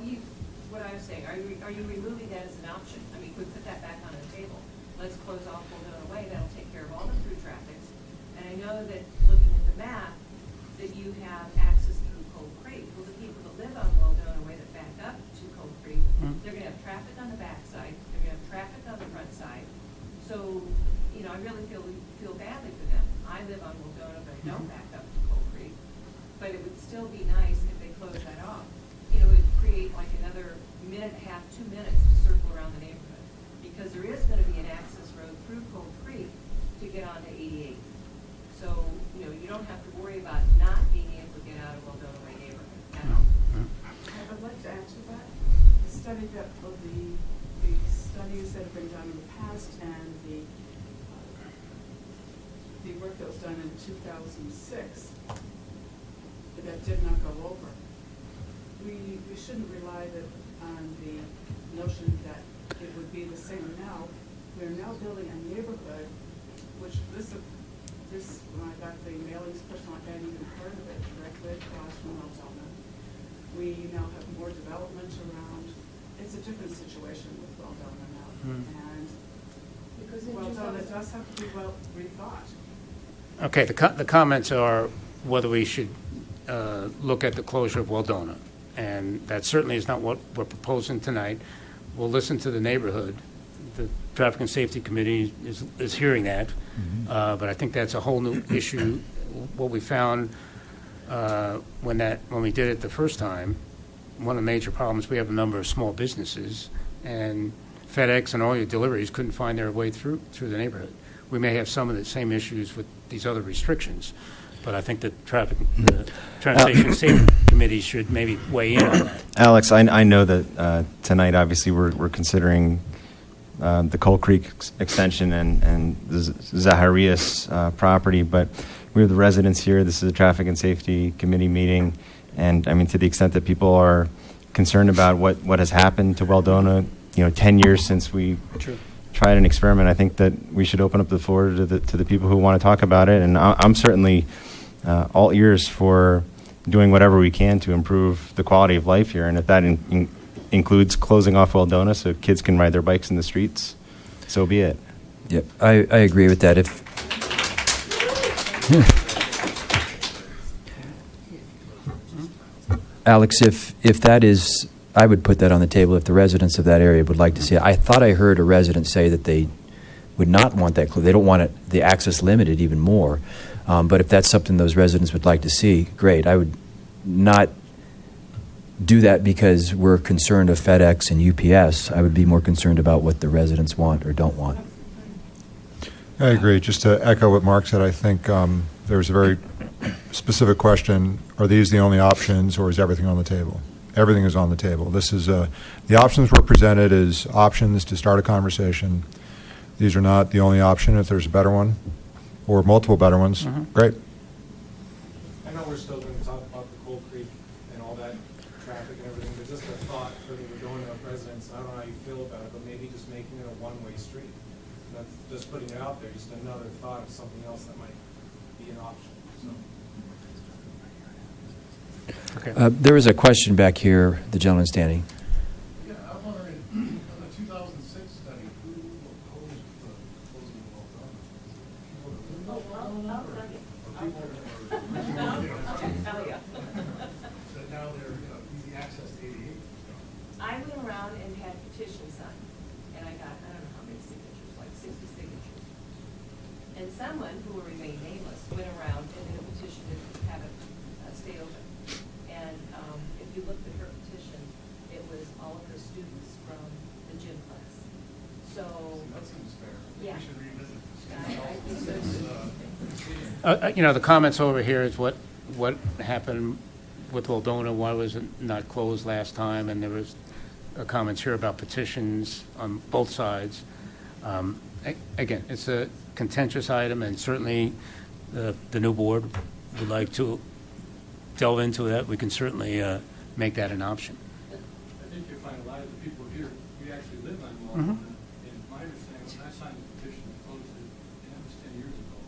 O: what I was saying, are you removing that as an option? I mean, we put that back on the table. Let's close off Waldona Way. That'll take care of all the through traffics. And I know that looking at the map, that you have access through Coal Creek. Well, the people that live on Waldona Way that back up to Coal Creek, they're going to have traffic on the back side. They're going to have traffic on the front side. So, I really feel badly for them. I live on Waldona, but I don't back up to Coal Creek. But it would still be nice if they closed that off. It would create like another minute and a half, 2 minutes to circle around the neighborhood. Because there is going to be an access road through Coal Creek to get onto 88. So, you don't have to worry about not being able to get out of Waldona Way neighborhood at all.
G: I'd like to add to that. The study that, of the studies that have been done in the past and the work that was done in 2006 that did not go over. We shouldn't rely on the notion that it would be the same now. We're now building a neighborhood, which this when I got the mailings personal, I hadn't even heard of it, directly across from Waldona. We now have more development around. It's a different situation with Waldona now. And Waldona does have to be well rethought.
B: Okay, the comments are whether we should look at the closure of Waldona. And that certainly is not what we're proposing tonight. We'll listen to the neighborhood. The Traffic and Safety Committee is hearing that. But I think that's a whole new issue. What we found when we did it the first time, one of the major problems, we have a number of small businesses, and FedEx and all your deliveries couldn't find their way through the neighborhood. We may have some of the same issues with these other restrictions, but I think the Transportation and Safety Committee should maybe weigh in on that.
P: Alex, I know that tonight, obviously, we're considering the Coal Creek extension and the Zacharias property, but we have the residents here. This is a Traffic and Safety Committee meeting, and I mean, to the extent that people are concerned about what has happened to Waldona, 10 years since we tried an experiment, I think that we should open up the floor to the people who want to talk about it, and I'm certainly all ears for doing whatever we can to improve the quality of life here, and if that includes closing off Waldona so kids can ride their bikes in the streets, so be it.
A: Yep, I agree with that. Alex, if that is, I would put that on the table if the residents of that area would like to see it. I thought I heard a resident say that they would not want that. They don't want it, the access limited even more. But if that's something those residents would like to see, great. I would not do that because we're concerned of FedEx and UPS. I would be more concerned about what the residents want or don't want.
F: I agree. Just to echo what Mark said, I think there's a very specific question: are these the only options, or is everything on the table? Everything is on the table. This is the options were presented as options to start a conversation. These are not the only option. If there's a better one, or multiple better ones, great.
M: I know we're still going to talk about the Coal Creek and all that traffic and everything, but just a thought for the Wodona residents, I don't know how you feel about it, but maybe just making it a one-way street. That's just putting it out there, just another thought of something else that might be an option. So.
B: Okay.
A: There was a question back here, the gentleman standing.
M: Yeah, I'm wondering, on the 2006 study, who opposed the closing of Wodona? That now they're easy access to 88.
O: I went around and had petitions signed, and I got, I don't know how many signatures, like 60 signatures. And someone who will remain nameless went around and did a petition to have it stay open. And if you looked at her petition, it was all of her students from the gym class. So.
M: That seems fair.
O: Yeah.
M: We should revisit this.
O: I think so too.
B: You know, the comments over here is what happened with Waldona, why was it not closed last time, and there was comments here about petitions on both sides. Again, it's a contentious item, and certainly the new board would like to delve into that. We can certainly make that an option.
M: I think you'll find a lot of the people here, we actually live on Waldona. And my understanding, when I signed the petition to close it, and that was 10 years ago,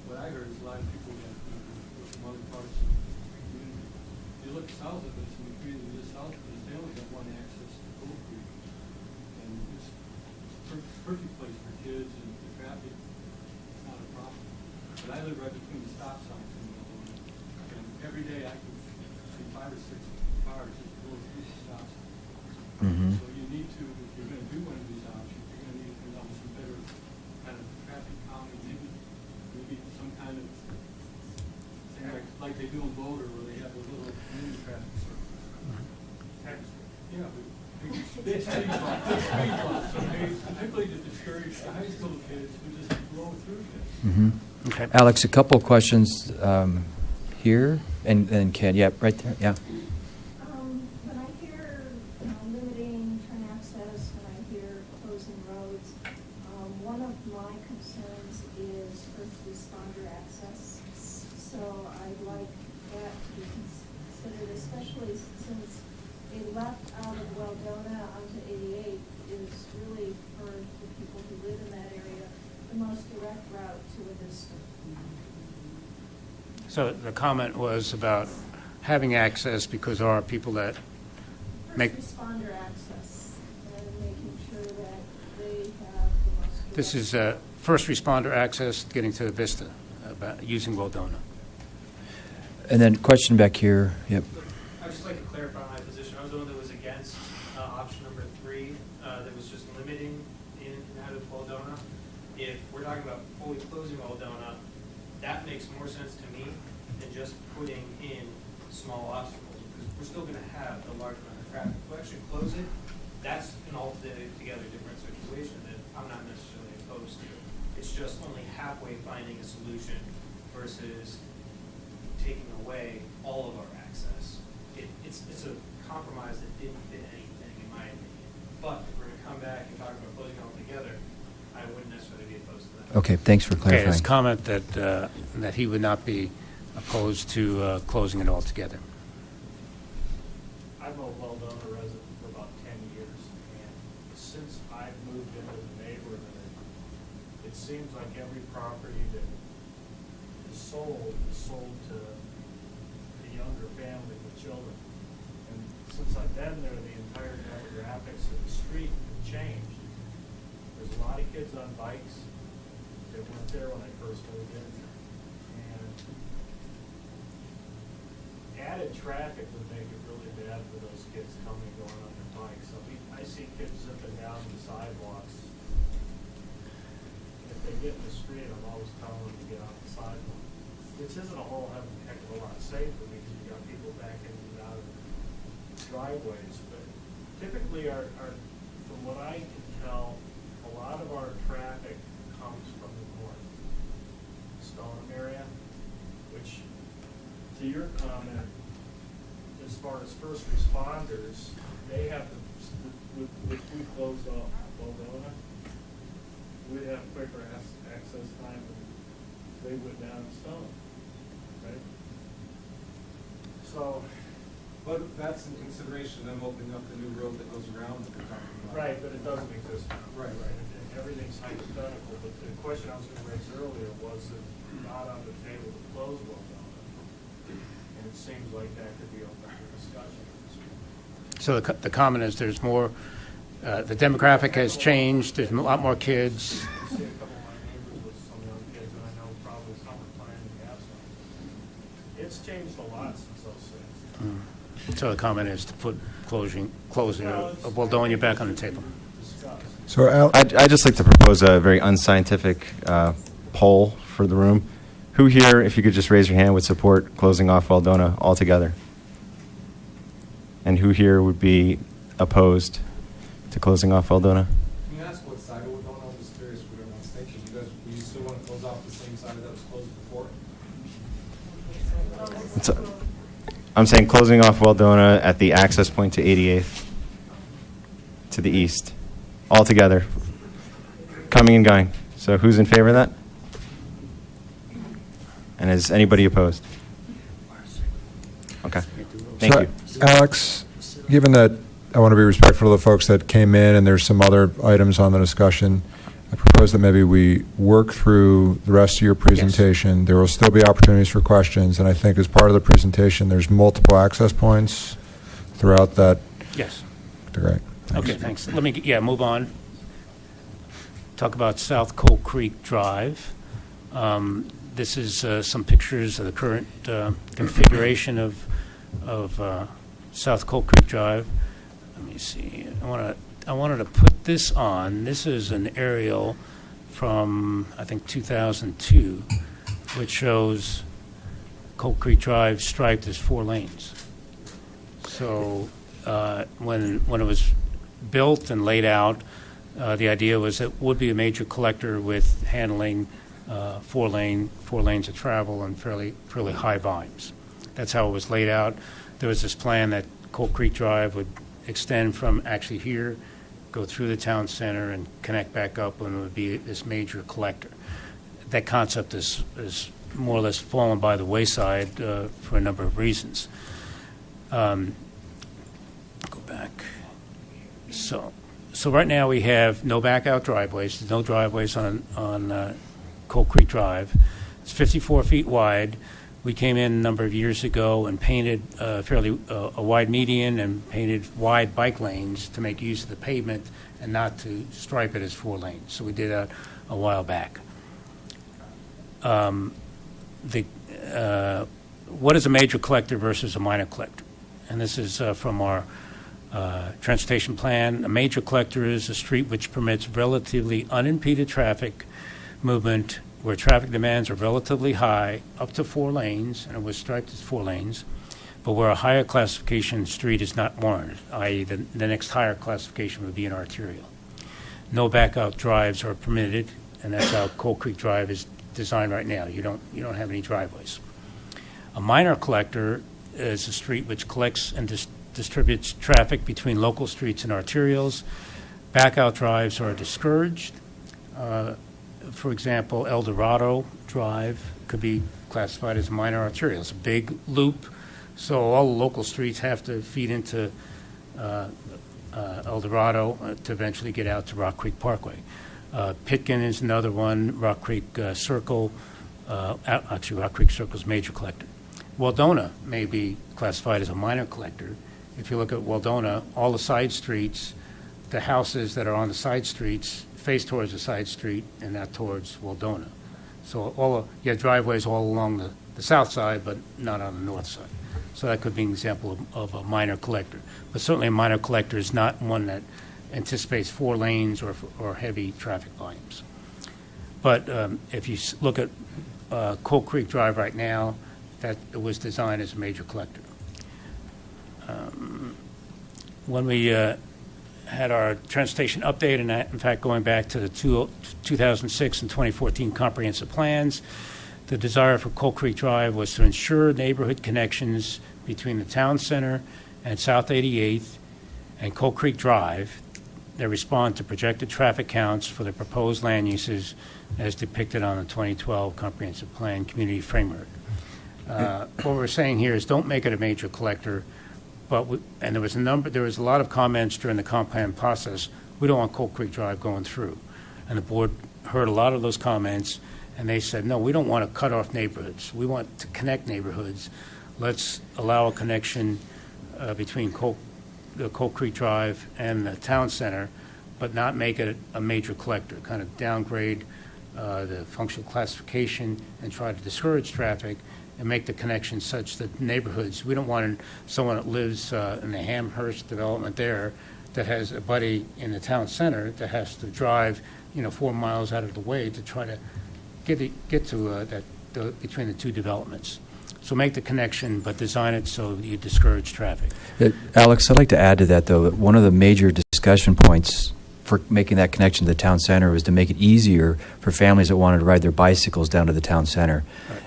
M: what I heard is a lot of people that were from other parts of the community. You look south of us, and the community just south of us, they only have one access to Coal Creek. And it's a perfect place for kids, and the traffic, it's not a problem. But I live right between the stop signs in Waldona. And every day I can see 5 or 6 cars just go through the stop sign. So you need to, if you're going to do one of these options, you're going to need to come up with some better kind of traffic calming, maybe some kind of thing like they do in Boulder, where they have a little mini traffic circle. Yeah, but big speed bumps, okay? Particularly to discourage the high school kids who just blow through this.
B: Okay.
A: Alex, a couple of questions here, and Ken, yeah, right there, yeah.
Q: When I hear limiting turn access, when I hear closing roads, one of my concerns is first responder access. So I'd like that to be considered, especially since a left out of Waldona onto 88 is really, for the people who live in that area, the most direct route to a district.
B: So the comment was about having access because there are people that make.
Q: First responder access and making sure that they have the most.
B: This is first responder access getting to Vista, about using Waldona.
A: And then question back here, yep.
I: I'd just like to clarify my position. I was the one that was against option number 3, that was just limiting in and out of Waldona. If we're talking about fully closing Waldona, that makes more sense to me than just putting in small obstacles, because we're still going to have a large amount of traffic. If we actually close it, that's an altogether different situation that I'm not necessarily opposed to. It's just only halfway finding a solution versus taking away all of our access. It's a compromise that didn't fit anything, in my opinion. But if we're going to come back and talk about closing it all together, I wouldn't necessarily be opposed to that.
A: Okay, thanks for
B: Okay, his
A: clarifying.
B: comment that he would not be opposed to closing it altogether.
R: I've known Waldona resident for about 10 years, and since I've moved into the neighborhood, it seems like every property that is sold to the younger family with children. And since I've been there, the entire demographics of the street have changed. There's a lot of kids on bikes that weren't there when I first moved in. And added traffic would make it really bad for those kids coming and going on their bikes. So I see kids zipping down the sidewalks. If they get in the street, I'm always telling them to get off the sidewalk, which isn't a whole heck of a lot safer because you got people backing in and out of driveways. But typically, from what I can tell, a lot of our traffic comes from the north, Stoneham area, which, to your comment, as far as first responders, they have if we closed off Waldona, we'd have quicker access time than they would down in Stone, right? So.
D: But that's in consideration, them opening up the new road that goes around that we're talking about.
R: Right, but it doesn't exist now.
D: Right.
R: And everything's hypothetical, but the question I was going to raise earlier was it not on the table to close Waldona? And it seems like that could be open for discussion.
B: So the comment is there's more, the demographic has changed, there's a lot more kids.
R: I see a couple of my neighbors with some young kids, and I know probably some are planning to have some. It's changed a lot since '06.
B: So the comment is to put closing of Waldona back on the table.
F: So, Al,
P: I'd just like to propose a very unscientific poll for the room. Who here, if you could just raise your hand, would support closing off Waldona altogether? And who here would be opposed to closing off Waldona?
D: Can you ask what side of Waldona? I'm just curious what everyone's thinking. Do you still want to close off the same side that was closed before?
P: I'm saying closing off Waldona at the access point to 88th, to the east, altogether, coming and going. So who's in favor of that? And is anybody opposed? Okay. Thank
F: so,
P: you.
F: Alex, given that I want to be respectful of the folks that came in and there's some other items on the discussion, I propose that maybe we work through the rest of your presentation. Yes. There will still be opportunities for questions, and I think as part of the presentation, there's multiple access points throughout that.
B: Yes.
F: Great. Thanks.
B: Okay, thanks. Let me, move on. Talk about South Coal Creek Drive. This is some pictures of the current configuration of South Coal Creek Drive. Let me see. I wanted to put this on. This is an aerial from, I think, 2002, which shows Coal Creek Drive striped as 4 lanes. So when it was built and laid out, the idea was it would be a major collector with handling 4 lanes of travel and fairly high volumes. That's how it was laid out. There was this plan that Coal Creek Drive would extend from actually here, go through the town center and connect back up, and it would be this major collector. That concept is more or less fallen by the wayside for a number of reasons. Go back. So right now we have no back-out driveways. There's no driveways on Coal Creek Drive. It's 54 feet wide. We came in a number of years ago and painted a wide median and painted wide bike lanes to make use of the pavement and not to stripe it as 4 lanes. So we did that a while back. What is a major collector versus a minor collector? And this is from our transportation plan. A major collector is a street which permits relatively unimpeded traffic movement where traffic demands are relatively high, up to 4 lanes, and it was striped as 4 lanes, but where a higher classification street is not warranted, i.e. the next higher classification would be an arterial. No back-out drives are permitted, and that's how Coal Creek Drive is designed right now. You don't have any driveways. A minor collector is a street which collects and distributes traffic between local streets and arterials. Back-out drives are discouraged. For example, El Dorado Drive could be classified as a minor arterial. It's a big loop, so all the local streets have to feed into El Dorado to eventually get out to Rock Creek Parkway. Pitkin is another one, Rock Creek Circle. Actually, Rock Creek Circle is major collector. Waldona may be classified as a minor collector. If you look at Waldona, all the side streets, the houses that are on the side streets face towards the side street and not towards Waldona. So you have driveways all along the south side, but not on the north side. So that could be an example of a minor collector. But certainly a minor collector is not one that anticipates 4 lanes or heavy traffic volumes. But if you look at Coal Creek Drive right now, that it was designed as a major collector. When we had our transportation update, and in fact going back to the 2006 and 2014 comprehensive plans, the desire for Coal Creek Drive was to ensure neighborhood connections between the town center and South 88th and Coal Creek Drive that respond to projected traffic counts for the proposed land uses as depicted on the 2012 comprehensive plan community framework. What we're saying here is don't make it a major collector, and there was a lot of comments during the comp plan process. We don't want Coal Creek Drive going through, and the board heard a lot of those comments, and they said, no, we don't want to cut off neighborhoods. We want to connect neighborhoods. Let's allow a connection between the Coal Creek Drive and the town center, but not make it a major collector. Kind of downgrade the functional classification and try to discourage traffic and make the connection such that neighborhoods, we don't want someone that lives in the Amherst development there that has a buddy in the town center that has to drive, 4 miles out of the way to try to get to between the two developments. So make the connection, but design it so you discourage traffic.
A: Alex, I'd like to add to that, though, that one of the major discussion points for making that connection to the town center was to make it easier for families that wanted to ride their bicycles down to the town center,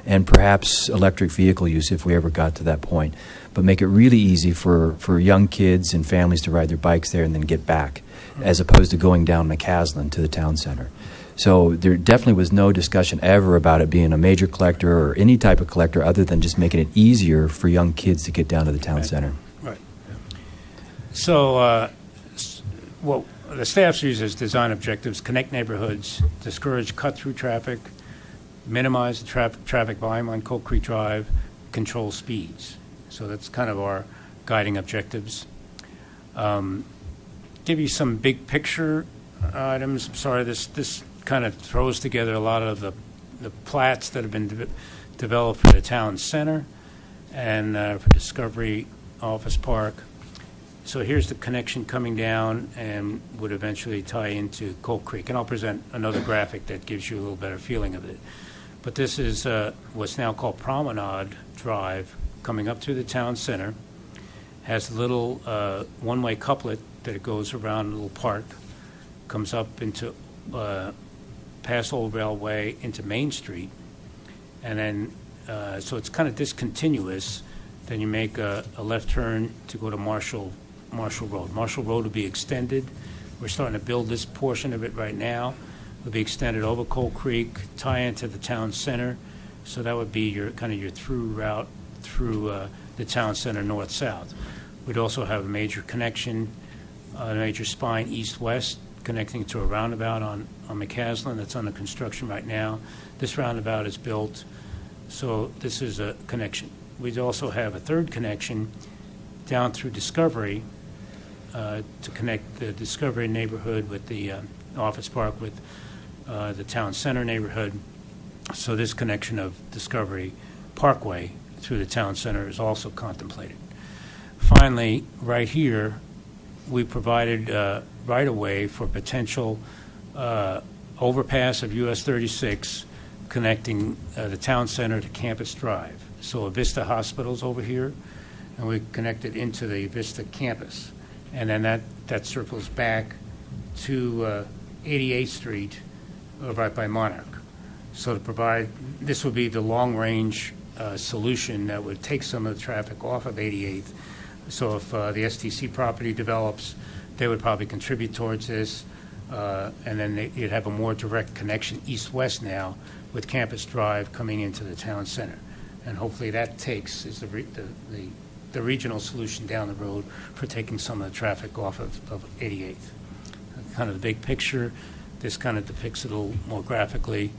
A: and perhaps electric vehicle use if we ever got to that point. But make it really easy for young kids and families to ride their bikes there and then get back, as opposed to going down McCaslin to the town center. So there definitely was no discussion ever about it being a major collector or any type of collector other than just making it easier for young kids to get down to the town center.
B: Right. So what the staff's use as design objectives: connect neighborhoods, discourage cut-through traffic, minimize the traffic volume on Coal Creek Drive, control speeds. So that's kind of our guiding objectives. Give you some big picture items. I'm sorry, this kind of throws together a lot of the plats that have been developed for the town center and for Discovery Office Park. So here's the connection coming down and would eventually tie into Coal Creek. And I'll present another graphic that gives you a little better feeling of it. But this is what's now called Promenade Drive coming up through the town center. Has a little one-way couplet that it goes around a little park, comes up into past Old Railway into Main Street, and then so it's kind of discontinuous. Then you make a left turn to go to Marshall Road. Marshall Road will be extended. We're starting to build this portion of it right now. It'll be extended over Coal Creek, tie into the town center. So that would be your through route through the town center north-south. We'd also have a major connection, a major spine east-west connecting to a roundabout on McCaslin that's under construction right now. This roundabout is built, so this is a connection. We'd also have a third connection down through Discovery to connect the Discovery neighborhood with the office park with the town center neighborhood. So this connection of Discovery Parkway through the town center is also contemplated. Finally, right here, we provided right-of-way for potential overpass of US 36 connecting the town center to Campus Drive. So Vista Hospital's over here, and we connected into the Vista campus. And then that circles back to 88th Street, right by Monarch. So to provide, this would be the long-range solution that would take some of the traffic off of 88th. So if the STC property develops, they would probably contribute towards this, and then you'd have a more direct connection east-west now with Campus Drive coming into the town center. And hopefully that is the regional solution down the road for taking some of the traffic off of 88th. Kind of the big picture. This kind of depicts it a little more graphically.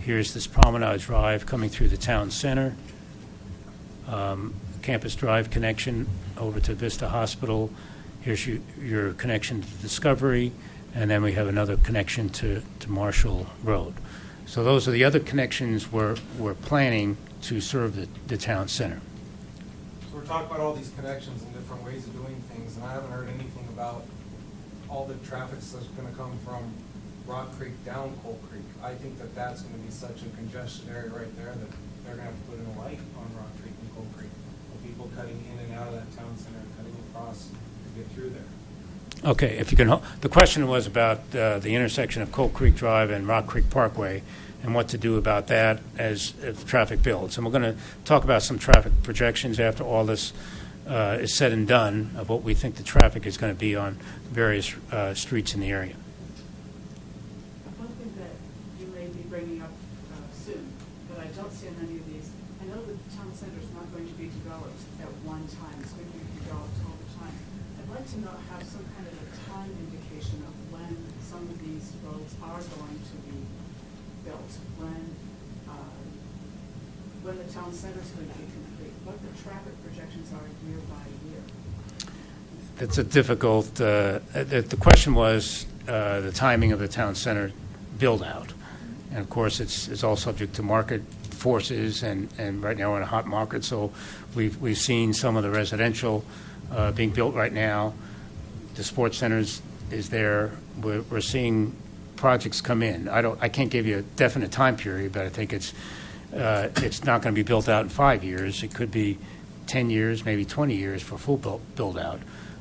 B: Here's this Promenade Drive coming through the town center. Campus Drive connection over to Vista Hospital. Here's your connection to Discovery, and then we have another connection to Marshall Road. So those are the other connections we're planning to serve the town center.
R: So
D: we're talking about all these connections and different ways of doing things, and I haven't heard anything about all the traffic that's gonna come from Rock Creek down Coal Creek. I think that that's gonna be such a congested area right there that they're gonna have to put in a light on Rock Creek and Coal Creek. Of people cutting in and out of that town center, cutting across to get through there.
B: Okay, if you can, the question was about the intersection of Coal Creek Drive and Rock Creek Parkway and what to do about that as traffic builds. And we're going to talk about some traffic projections after all this is said and done of what we think the traffic is going to be on various streets in the area.
G: One thing that you may be bringing up soon, but I don't see in any of these, I know that the town center is not going to be developed at one time. It's going to be developed all the time. I'd like to have some kind of a time indication of when some of these roads are going to be built, when the town center is going to be complete, what the traffic projections are year by year.
B: That's a difficult, the question was the timing of the town center build-out. And of course, it's all subject to market forces, and right now we're in a hot market, so we've seen some of the residential being built right now. The sports centers is there. We're seeing projects come in. I can't give you a definite time period, but I think it's not going to be built out in 5 years. It could be 10 years, maybe 20 years for full build out.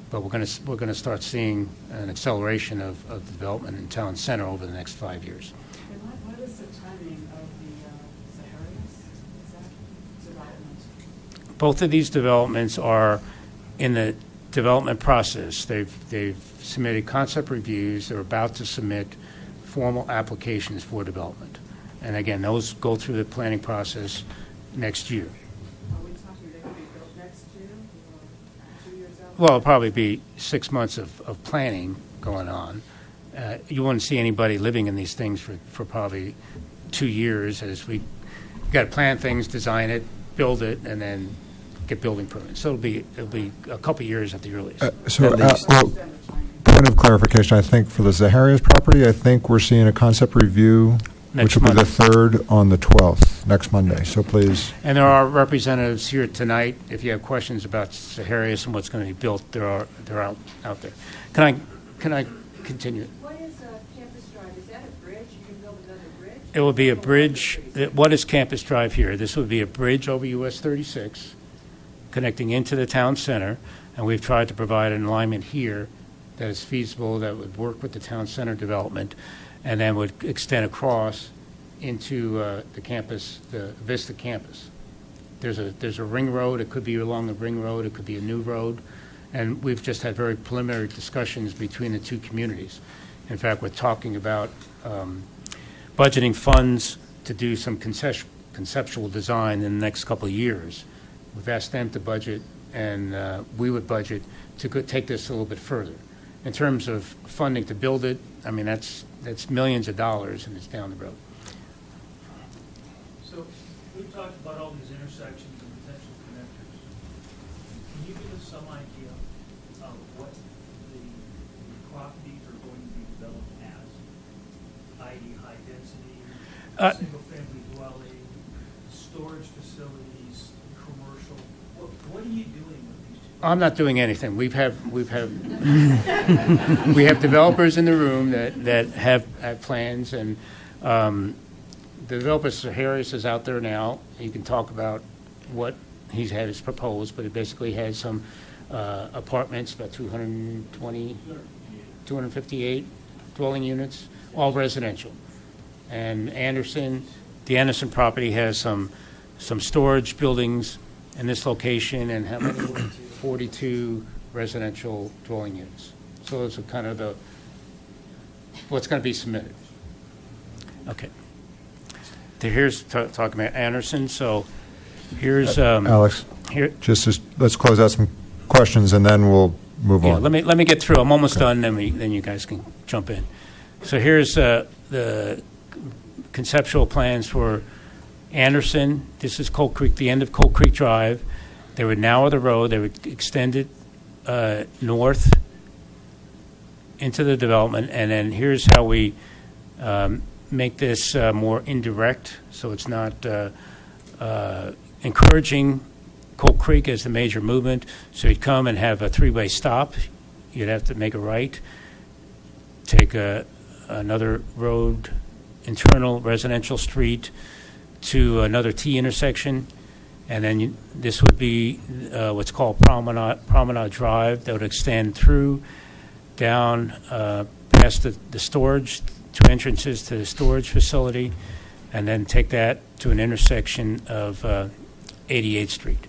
B: But we're going to start seeing an acceleration of the development in town center over the next 5 years.
G: And what is the timing of the Zaharias? Is that development?
B: Both of these developments are in the development process. They've submitted concept reviews. They're about to submit formal applications for development. And again, those go through the planning process next year.
G: Are we talking they could be built next year or 2 years out?
B: Well, it'll probably be 6 months of planning going on. You wouldn't see anybody living in these things for probably 2 years, as we got to plan things, design it, build it, and then get building permits. So it'll be a couple years at the earliest.
F: Point of clarification, I think for the Zaharias property, I think we're seeing a concept review, which will be the 3rd on the 12th, next Monday. So please.
B: And there are representatives here tonight. If you have questions about Zaharias and what's going to be built, they're out there. Can I continue?
O: What is Campus Drive? Is that a bridge? You can build another bridge?
B: It will be a bridge. What is Campus Drive here? This would be a bridge over US 36 connecting into the town center, and we've tried to provide an alignment here that is feasible, that would work with the town center development, and then would extend across into the campus, the Vista campus. There's a ring road. It could be along the ring road. It could be a new road. And we've just had very preliminary discussions between the two communities. In fact, we're talking about budgeting funds to do some conceptual design in the next couple of years. We've asked them to budget, and we would budget to take this a little bit further. In terms of funding to build it, I mean, that's millions of dollars, and it's down the road.
R: So we've talked about all these intersections and potential connectors. Can you give us some idea of what the properties are going to be developed as? I.e. high density, single-family dwelling, storage facilities, commercial? What are you doing with these two?
B: I'm not doing anything. we have developers in the room that have plans, and the developer Zaharias is out there now. He can talk about what he's had as proposed, but it basically has some apartments, about 258 dwelling units, all residential. And the Anderson property has some storage buildings in this location, and how many? 42 residential dwelling units. So those are kind of what's going to be submitted. Okay. Here's talking about Anderson. So here's
F: Alex.
B: Here,
F: let's close out some questions, and then we'll move on.
B: Let me get through. I'm almost done. Then you guys can jump in. So here's the conceptual plans for Anderson. This is Coal Creek, the end of Coal Creek Drive. They would narrow the road. They would extend it north into the development, and then here's how we make this more indirect, so it's not encouraging Coal Creek as the major movement. So you'd come and have a three-way stop. You'd have to make a right, take another road, internal residential street, to another T intersection, and then this would be what's called Promenade Drive that would extend through, down, past the storage, two entrances to the storage facility, and then take that to an intersection of 88th Street.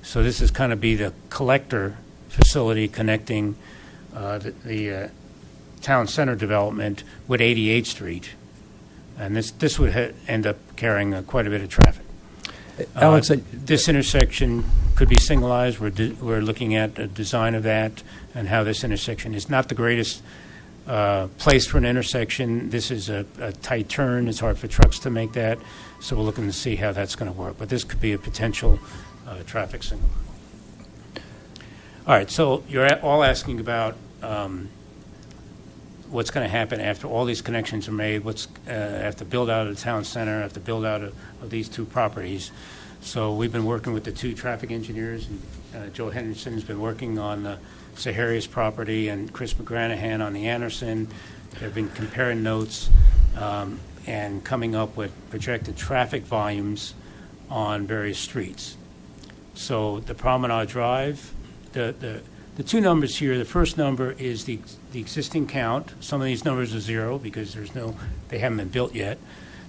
B: So this is kind of be the collector facility connecting the town center development with 88th Street. And this would end up carrying quite a bit of traffic.
A: Alex,
B: this intersection could be signalized. We're looking at a design of that and how this intersection is not the greatest place for an intersection. This is a tight turn. It's hard for trucks to make that. So we're looking to see how that's going to work. But this could be a potential traffic signal. All right, so you're all asking about what's going to happen after all these connections are made, what's after build out of the town center, after build out of these two properties. So we've been working with the two traffic engineers, and Joe Henderson's been working on the Saharias property, and Chris McGranahan on the Anderson. They've been comparing notes and coming up with projected traffic volumes on various streets. So the Promenade Drive, the two numbers here, the first number is the existing count. Some of these numbers are zero because they haven't been built yet.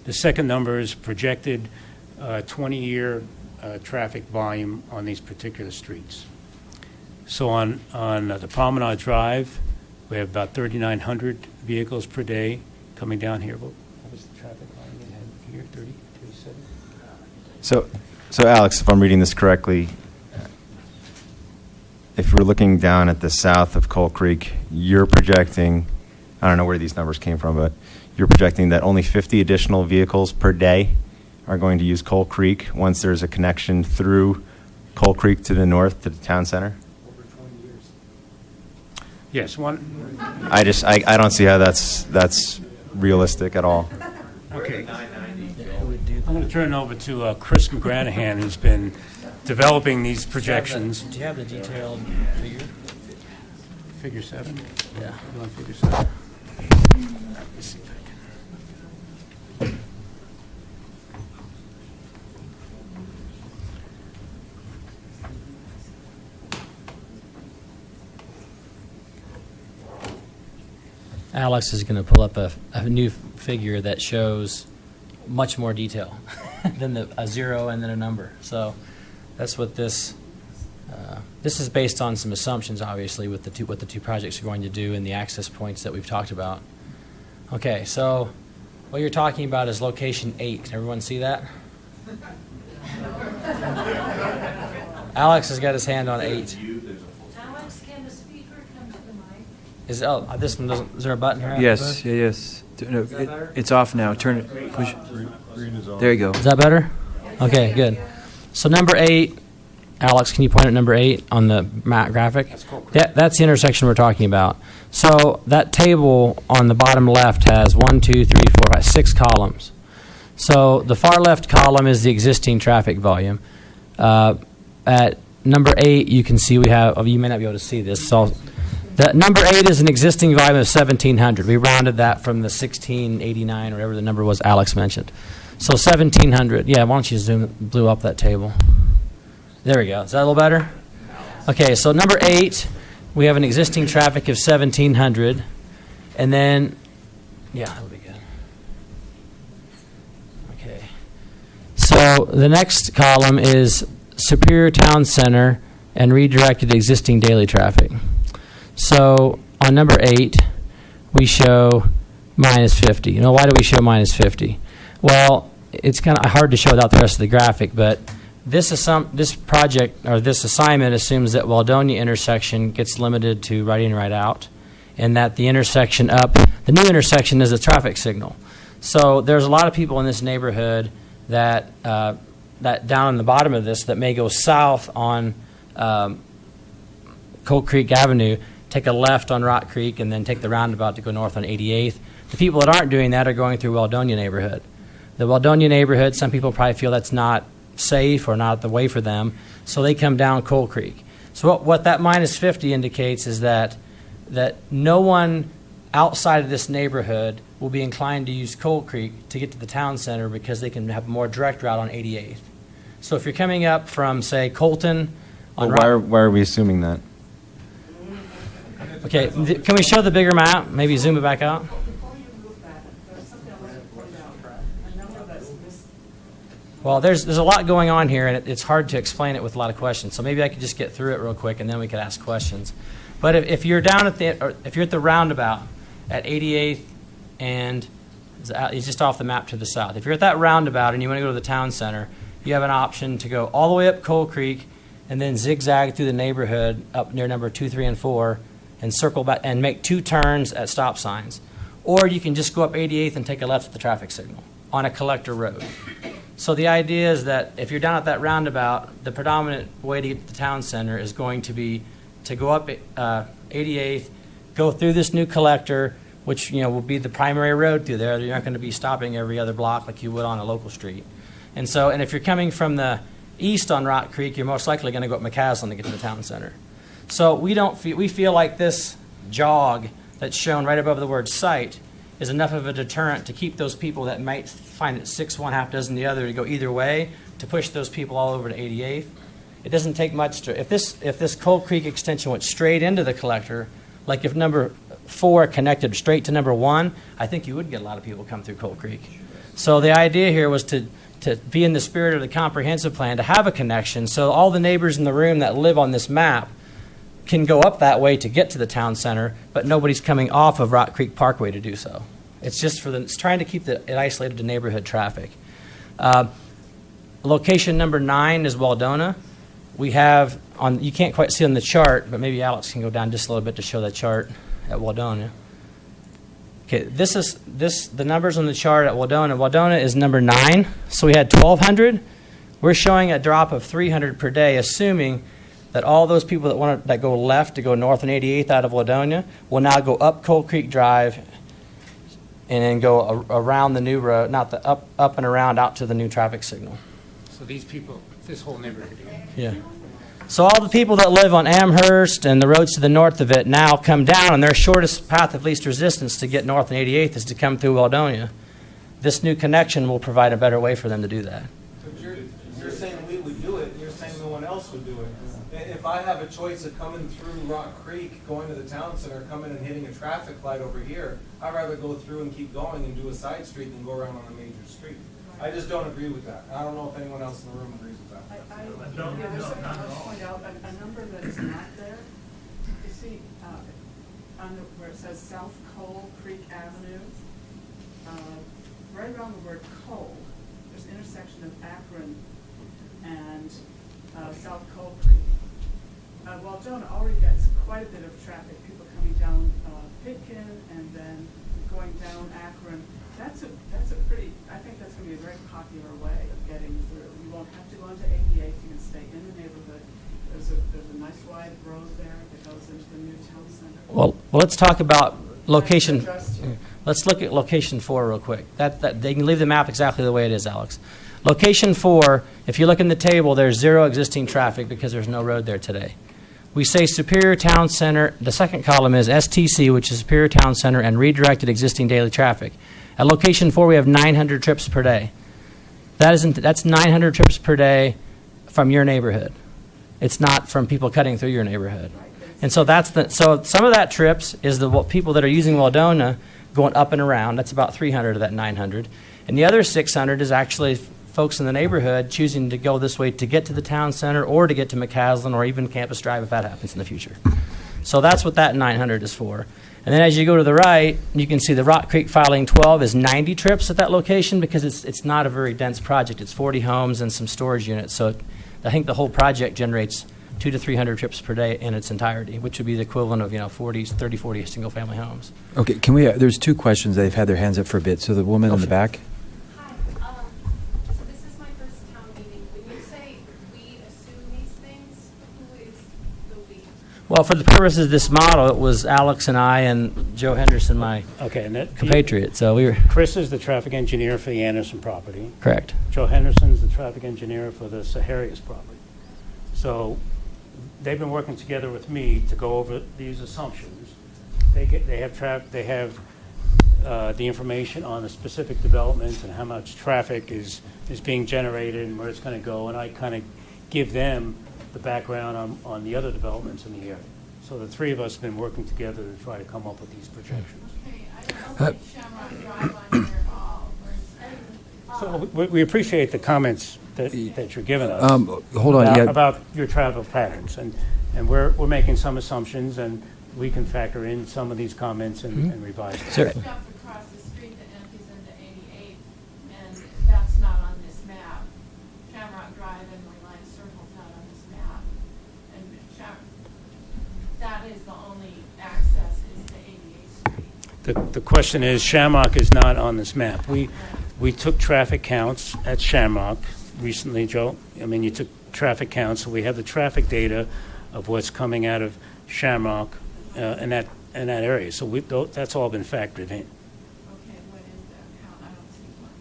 B: The second number is projected 20-year traffic volume on these particular streets. So on the Promenade Drive, we have about 3,900 vehicles per day coming down here. What was the traffic volume we had here? 30, 37?
P: So Alex, if I'm reading this correctly, if we're looking down at the south of Coal Creek, you're projecting, I don't know where these numbers came from, but you're projecting that only 50 additional vehicles per day are going to use Coal Creek once there's a connection through Coal Creek to the north to the town center?
M: Over 20 years.
B: Yes, one.
P: I don't see how that's realistic at all.
B: Okay. I'm going to turn it over to Chris McGranahan, who's been developing these projections.
S: Do you have the detailed figure?
B: Figure 7?
S: Yeah.
B: You want figure 7? Let's see if I can.
S: Alex is going to pull up a new figure that shows much more detail than a zero and then a number. So that's what this is based on some assumptions, obviously, with what the two projects are going to do and the access points that we've talked about. Okay, so what you're talking about is location 8. Can everyone see that? Alex has got his hand on 8.
Q: Alex, can the speaker come to the mic?
S: This one doesn't. Is there a button here?
A: Yes, yes. No,
S: Is that better?
A: it's off now. Turn it. Push. There you go.
S: Is that better? Okay, good. So number 8, Alex, can you point at number 8 on the map graphic? That's the intersection we're talking about. So that table on the bottom left has 1, 2, 3, 4, 5, 6 columns. So the far left column is the existing traffic volume. At number 8, you can see we have. You may not be able to see this. So that number 8 is an existing volume of 1,700. We rounded that from the 1,689 or whatever the number was Alex mentioned. So 1,700. Yeah, why don't you blew up that table? There we go. Is that a little better? Okay, so number 8, we have an existing traffic of 1,700. And then, yeah, that'll be good. Okay. So the next column is Superior Town Center and redirected existing daily traffic. So on number 8, we show minus 50. You know, why do we show minus 50? Well, it's kind of hard to show without the rest of the graphic, but this project or this assignment assumes that Waldonia intersection gets limited to right in, right out, and that the intersection the new intersection is a traffic signal. So there's a lot of people in this neighborhood that down in the bottom of this that may go south on Coal Creek Avenue, take a left on Rock Creek, and then take the roundabout to go north on 88th. The people that aren't doing that are going through Waldonia neighborhood. The Waldonia neighborhood, some people probably feel that's not safe or not the way for them, so they come down Coal Creek. So what that minus 50 indicates is that no one outside of this neighborhood will be inclined to use Coal Creek to get to the town center because they can have a more direct route on 88th. So if you're coming up from, say, Colton on
P: Why are we assuming that?
S: Okay, can we show the bigger map? Maybe zoom it back out. Well, there's a lot going on here, and it's hard to explain it with a lot of questions. So maybe I could just get through it real quick, and then we could ask questions. But if you're down if you're at the roundabout at 88th and it's just off the map to the south. If you're at that roundabout and you want to go to the town center, you have an option to go all the way up Coal Creek and then zigzag through the neighborhood up near number 2, 3, and 4 and circle back and make 2 turns at stop signs. Or you can just go up 88th and take a left at the traffic signal on a collector road. So the idea is that if you're down at that roundabout, the predominant way to get to the town center is going to be to go up 88th, go through this new collector, which will be the primary road through there. You're not going to be stopping every other block like you would on a local street. And if you're coming from the east on Rock Creek, you're most likely going to go up McCaslin to get to the town center. So we feel like this jog that's shown right above the word site is enough of a deterrent to keep those people that might find it 6 one, half dozen the other to go either way, to push those people all over to 88th. It doesn't take much to, if this Coal Creek extension went straight into the collector, like if number 4 connected straight to number 1, I think you would get a lot of people come through Coal Creek. So the idea here was to be in the spirit of the comprehensive plan, to have a connection so all the neighbors in the room that live on this map can go up that way to get to the town center, but nobody's coming off of Rock Creek Parkway to do so. It's just it's trying to keep it isolated to neighborhood traffic. Location number 9 is Waldona. We have you can't quite see on the chart, but maybe Alex can go down just a little bit to show that chart at Waldona. Okay, the numbers on the chart at Waldona. Waldona is number 9, so we had 1,200. We're showing a drop of 300 per day, assuming that all those people that go left to go north on 88th out of Waldona will now go up Coal Creek Drive and then go around the new road, not the up and around out to the new traffic signal.
B: So these people, this whole neighborhood.
S: Yeah. So all the people that live on Amherst and the roads to the north of it now come down, and their shortest path of least resistance to get north on 88th is to come through Waldona. This new connection will provide a better way for them to do that.
D: But you're saying we would do it, and you're saying no one else would do it. If I have a choice of coming through Rock Creek, going to the town center, coming and hitting a traffic light over here, I'd rather go through and keep going and do a side street than go around on a major street. I just don't agree with that. I don't know if anyone else in the room agrees with that.
G: I'll point out a number that is not there. You see, where it says South Coal Creek Avenue, right around the word coal, there's an intersection of Akron and South Coal Creek. Waldona already gets quite a bit of traffic, people coming down Pitkin and then going down Akron. That's a pretty, I think that's going to be a very popular way of getting through. You won't have to go into 88th, you can stay in the neighborhood. There's a nice wide road there that goes into the new town center.
S: Well, let's talk about location. Let's look at location 4 real quick. That they can leave the map exactly the way it is, Alex. Location 4, if you look in the table, there's 0 existing traffic because there's no road there today. We say Superior Town Center. The second column is STC, which is Superior Town Center, and redirected existing daily traffic. At location 4, we have 900 trips per day. That's 900 trips per day from your neighborhood. It's not from people cutting through your neighborhood. And so so some of that trips is the people that are using Waldona going up and around. That's about 300 of that 900. And the other 600 is actually folks in the neighborhood choosing to go this way to get to the town center or to get to McCaslin or even Campus Drive if that happens in the future. So that's what that 900 is for. And then as you go to the right, you can see the Rock Creek Filing 12 is 90 trips at that location because it's not a very dense project. It's 40 homes and some storage units. So I think the whole project generates 200 to 300 trips per day in its entirety, which would be the equivalent of 30, 40 single-family homes.
A: Okay, can we? There's 2 questions. They've had their hands up for a bit. So the woman in the back.
T: Hi. So this is my first town meeting. When you say we assume these things, who is the we?
S: Well, for the purposes of this model, it was Alex and I and Joe Henderson, my
B: Okay, and that,
S: compatriot. So we were
B: Chris is the traffic engineer for the Anderson property.
S: correct.
B: Joe Henderson's the traffic engineer for the Saharias property. So they've been working together with me to go over these assumptions. They have the information on the specific developments and how much traffic is being generated and where it's going to go, and I kind of give them the background on the other developments in the area. So the three of us have been working together to try to come up with these projections. So we appreciate the comments that you're giving us
A: Hold on, yeah.
B: about your travel patterns, and we're making some assumptions, and we can factor in some of these comments and revise them.
S: Sure.
E: Stuff across the street that empties into 88, and that's not on this map. Shamrock Drive and Reliance Circle's not on this map. And that is the only access is to 88th Street.
B: The question is, Shamrock is not on this map. We took traffic counts at Shamrock recently, Joe. I mean, you took traffic counts, so we have the traffic data of what's coming out of Shamrock in that area. So that's all been factored in.
E: Okay, what is that count? I don't see one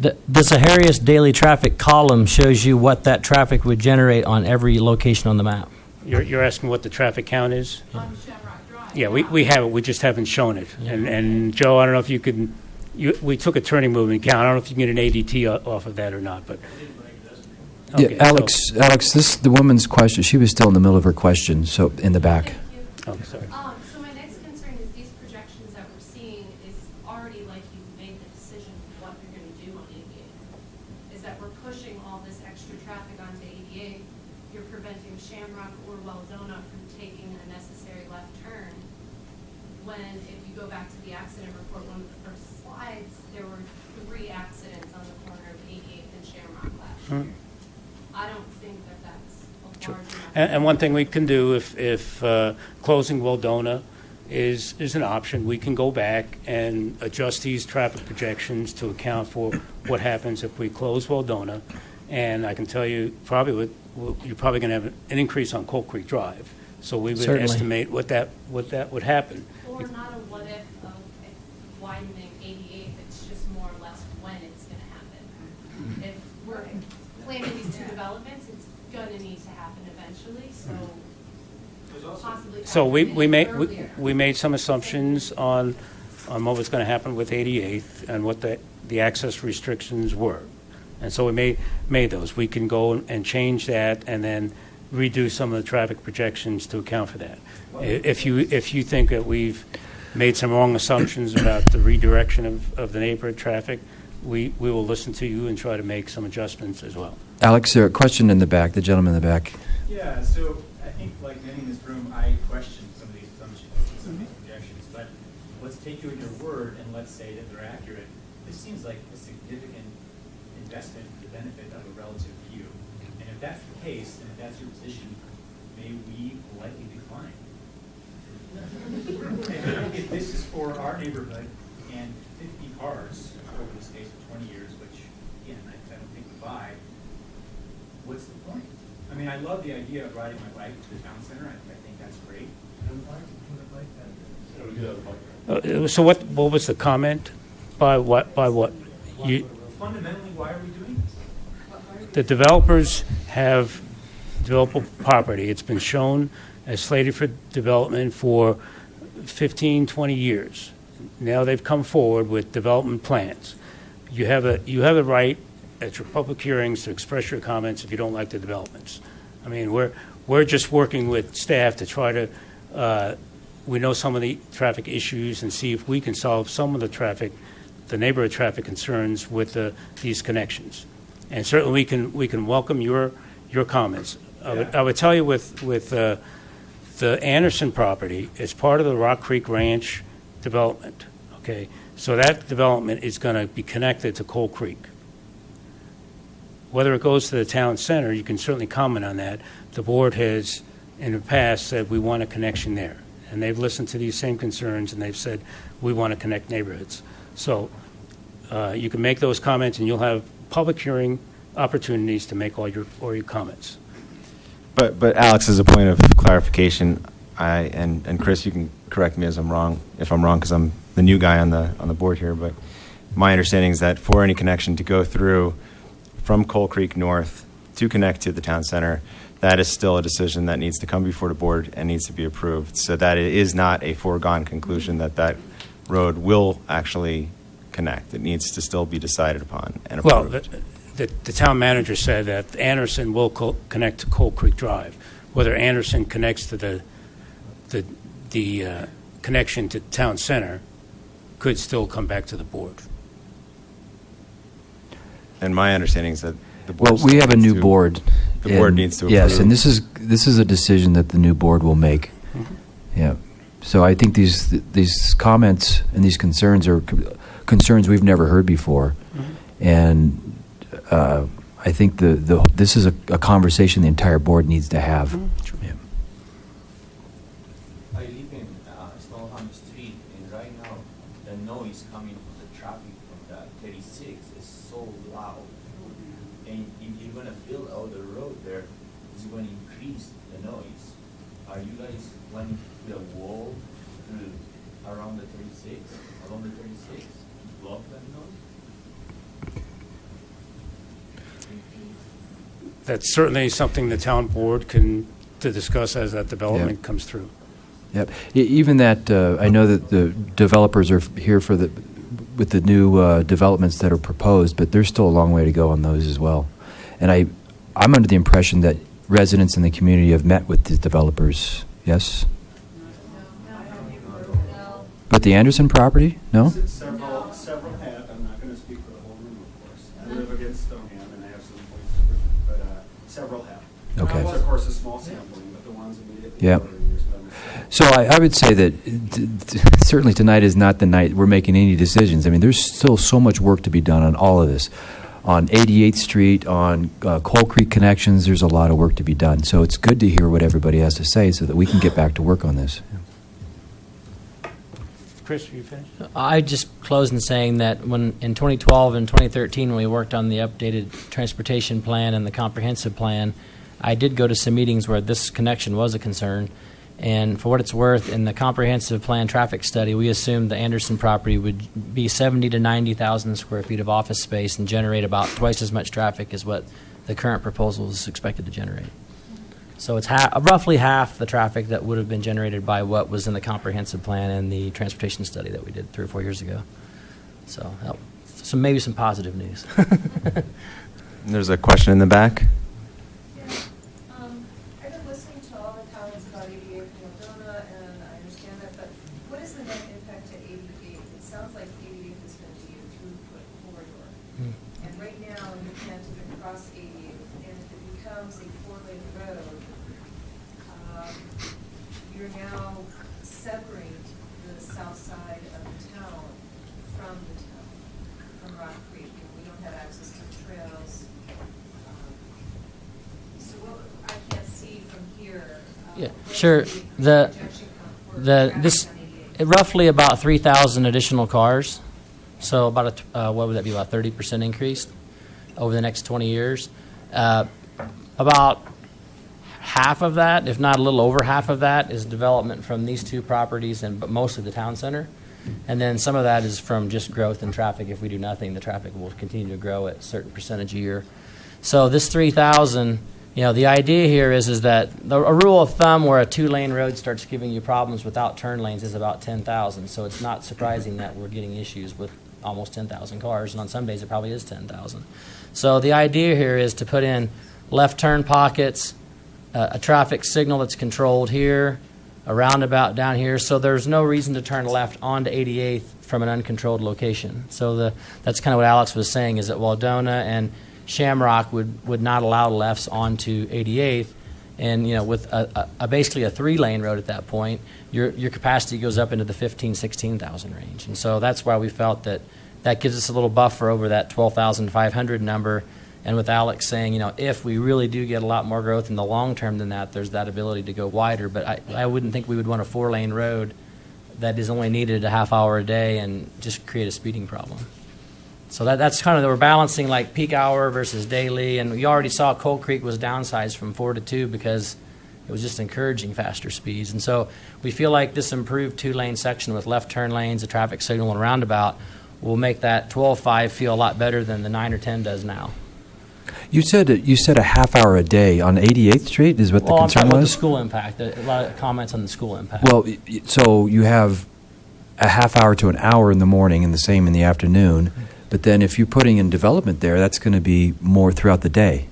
E: separate.
S: The Saharias daily traffic column shows you what that traffic would generate on every location on the map.
B: You're asking what the traffic count is?
E: On Shamrock Drive.
B: Yeah, we have it. We just haven't shown it. And Joe, I don't know if you can. We took a turning movement count. I don't know if you can get an ADT off of that or not, but. Okay,
A: Yeah, Alex, the woman's question, she was still in the middle of her question, so in the back.
B: Oh, sorry.
T: So my next concern is these projections that we're seeing is already like you've made the decision what you're going to do on 88. Is that we're pushing all this extra traffic onto 88. You're preventing Shamrock or Weldona from taking a necessary left turn. When, if you go back to the accident report, one of the first slides, there were 3 accidents on the corner of 88th and Shamrock last year. I don't think that that's a large enough.
B: And one thing we can do if closing Weldona is an option, we can go back and adjust these traffic projections to account for what happens if we close Weldona. And I can tell you, you're probably going to have an increase on Coal Creek Drive. So we would
S: Certainly.
B: estimate what that would happen.
T: Or not a what if of widening 88th, it's just more or less when it's going to happen. If we're planning these 2 developments, it's going to need to happen eventually, so possibly.
B: So
T: earlier.
B: we made some assumptions on what was going to happen with 88th and what the access restrictions were. And so we made those. We can go and change that and then redo some of the traffic projections to account for that. If you think that we've made some wrong assumptions about the redirection of the neighborhood traffic, we will listen to you and try to make some adjustments as well.
A: Alex, there a question in the back, the gentleman in the back.
U: Yeah, so I think like many in this room, I question some of these assumptions and some of these projections, but let's take you at your word and let's say that they're accurate. This seems like a significant investment for the benefit of a relative few. And if that's the case, and if that's your position, may we politely decline? If this is for our neighborhood and 50 cars over the space of 20 years, which, again, I don't think we buy, what's the point? I mean, I love the idea of riding my bike to the town center. I think that's great.
B: So what was the comment? By what?
U: Fundamentally, why are we doing this?
B: The developers have developable property. It's been shown as slated for development for 15, 20 years. Now they've come forward with development plans. You have a right at your public hearings to express your comments if you don't like the developments. I mean, we're just working with staff to try to, we know some of the traffic issues and see if we can solve some of the neighborhood traffic concerns with these connections. And certainly we can welcome your comments. I would tell you with the Anderson property, it's part of the Rock Creek Ranch development. Okay, so that development is going to be connected to Coal Creek. Whether it goes to the town center, you can certainly comment on that. The board has, in the past, said we want a connection there. And they've listened to these same concerns, and they've said we want to connect neighborhoods. So you can make those comments, and you'll have public hearing opportunities to make all your comments.
P: But Alex, as a point of clarification, and Chris, you can correct me if I'm wrong, because I'm the new guy on the board here. But my understanding is that for any connection to go through from Coal Creek North to connect to the town center, that is still a decision that needs to come before the board and needs to be approved. So that it is not a foregone conclusion that road will actually connect. It needs to still be decided upon and approved.
B: Well, the town manager said that Anderson will connect to Coal Creek Drive. Whether Anderson connects to the connection to town center could still come back to the board.
P: And my understanding is that the board.
A: Well, we have a new board.
P: The board needs to approve.
A: Yes, and this is a decision that the new board will make. Yeah. So I think these comments and these concerns are concerns we've never heard before, and I think this is a conversation the entire board needs to have. Yeah.
C: I live in Stoneham Street, and right now the noise coming from the traffic from the 36 is so loud. And if you're going to build out the road there, it's going to increase the noise. Are you guys planning to put a wall around the 36, along the 36, to block that noise?
B: That's certainly something the town board to discuss as that development comes through.
A: Yep. Even that, I know that the developers are here with the new developments that are proposed, but there's still a long way to go on those as well. And I'm under the impression that residents in the community have met with the developers. Yes? But the Anderson property? No?
K: Several have. I'm not going to speak for the whole room, of course. I live against Stoneham, and I have some points to present, but several have.
A: Okay.
K: It's, of course, a small sampling, but the ones immediately.
A: Yeah. So I would say that certainly tonight is not the night we're making any decisions. I mean, there's still so much work to be done on all of this. On 88th Street, on Coal Creek connections, there's a lot of work to be done. So it's good to hear what everybody has to say so that we can get back to work on this.
B: Chris, are you finished?
S: I just close in saying that when in 2012 and 2013, when we worked on the updated transportation plan and the comprehensive plan, I did go to some meetings where this connection was a concern. And for what it's worth, in the comprehensive plan traffic study, we assumed the Anderson property would be 70 to 90,000 square feet of office space and generate about twice as much traffic as what the current proposal is expected to generate. So it's roughly half the traffic that would have been generated by what was in the comprehensive plan and the transportation study that we did 3 or 4 years ago. So maybe some positive news.
P: There's a question in the back.
O: I've been listening to all the comments about 88 from Waldona, and I understand that, but what is the net impact to 88? It sounds like 88 is going to be a throughput corridor. And right now, you can't even cross 88, and if it becomes a 4-lane road, you're now severing the south side of the town from the town, from Rock Creek, and we don't have access to trails. So I can't see from here.
S: Yeah, sure. Roughly about 3,000 additional cars. So about what would that be? About 30% increase over the next 20 years. About half of that, if not a little over half of that, is development from these two properties, but mostly the town center. And then some of that is from just growth in traffic. If we do nothing, the traffic will continue to grow at a certain percentage a year. So this 3,000, the idea here is that a rule of thumb where a 2-lane road starts giving you problems without turn lanes is about 10,000. So it's not surprising that we're getting issues with almost 10,000 cars, and on some days it probably is 10,000. So the idea here is to put in left turn pockets, a traffic signal that's controlled here, a roundabout down here, so there's no reason to turn left onto 88th from an uncontrolled location. So that's kind of what Alex was saying, is that Waldona and Shamrock would not allow lefts onto 88th, and with basically a 3-lane road at that point, your capacity goes up into the 16,000 range. And so that's why we felt that gives us a little buffer over that 12,500 number. And with Alex saying, if we really do get a lot more growth in the long term than that, there's that ability to go wider. But I wouldn't think we would want a 4-lane road that is only needed a half hour a day and just create a speeding problem. So that's kind of, we're balancing like peak hour versus daily, and you already saw Coal Creek was downsized from 4 to 2 because it was just encouraging faster speeds. And so we feel like this improved 2-lane section with left turn lanes, a traffic signal, and roundabout will make that 12.5 feel a lot better than the 9 or 10 does now.
A: You said a half hour a day on 88th Street is what the
S: I'm
A: concern
S: talking about the
A: was?
S: school impact. A lot of comments on the school impact.
A: Well, so you have a half hour to an hour in the morning and the same in the afternoon, but then if you're putting in development there, that's going to be more throughout the day.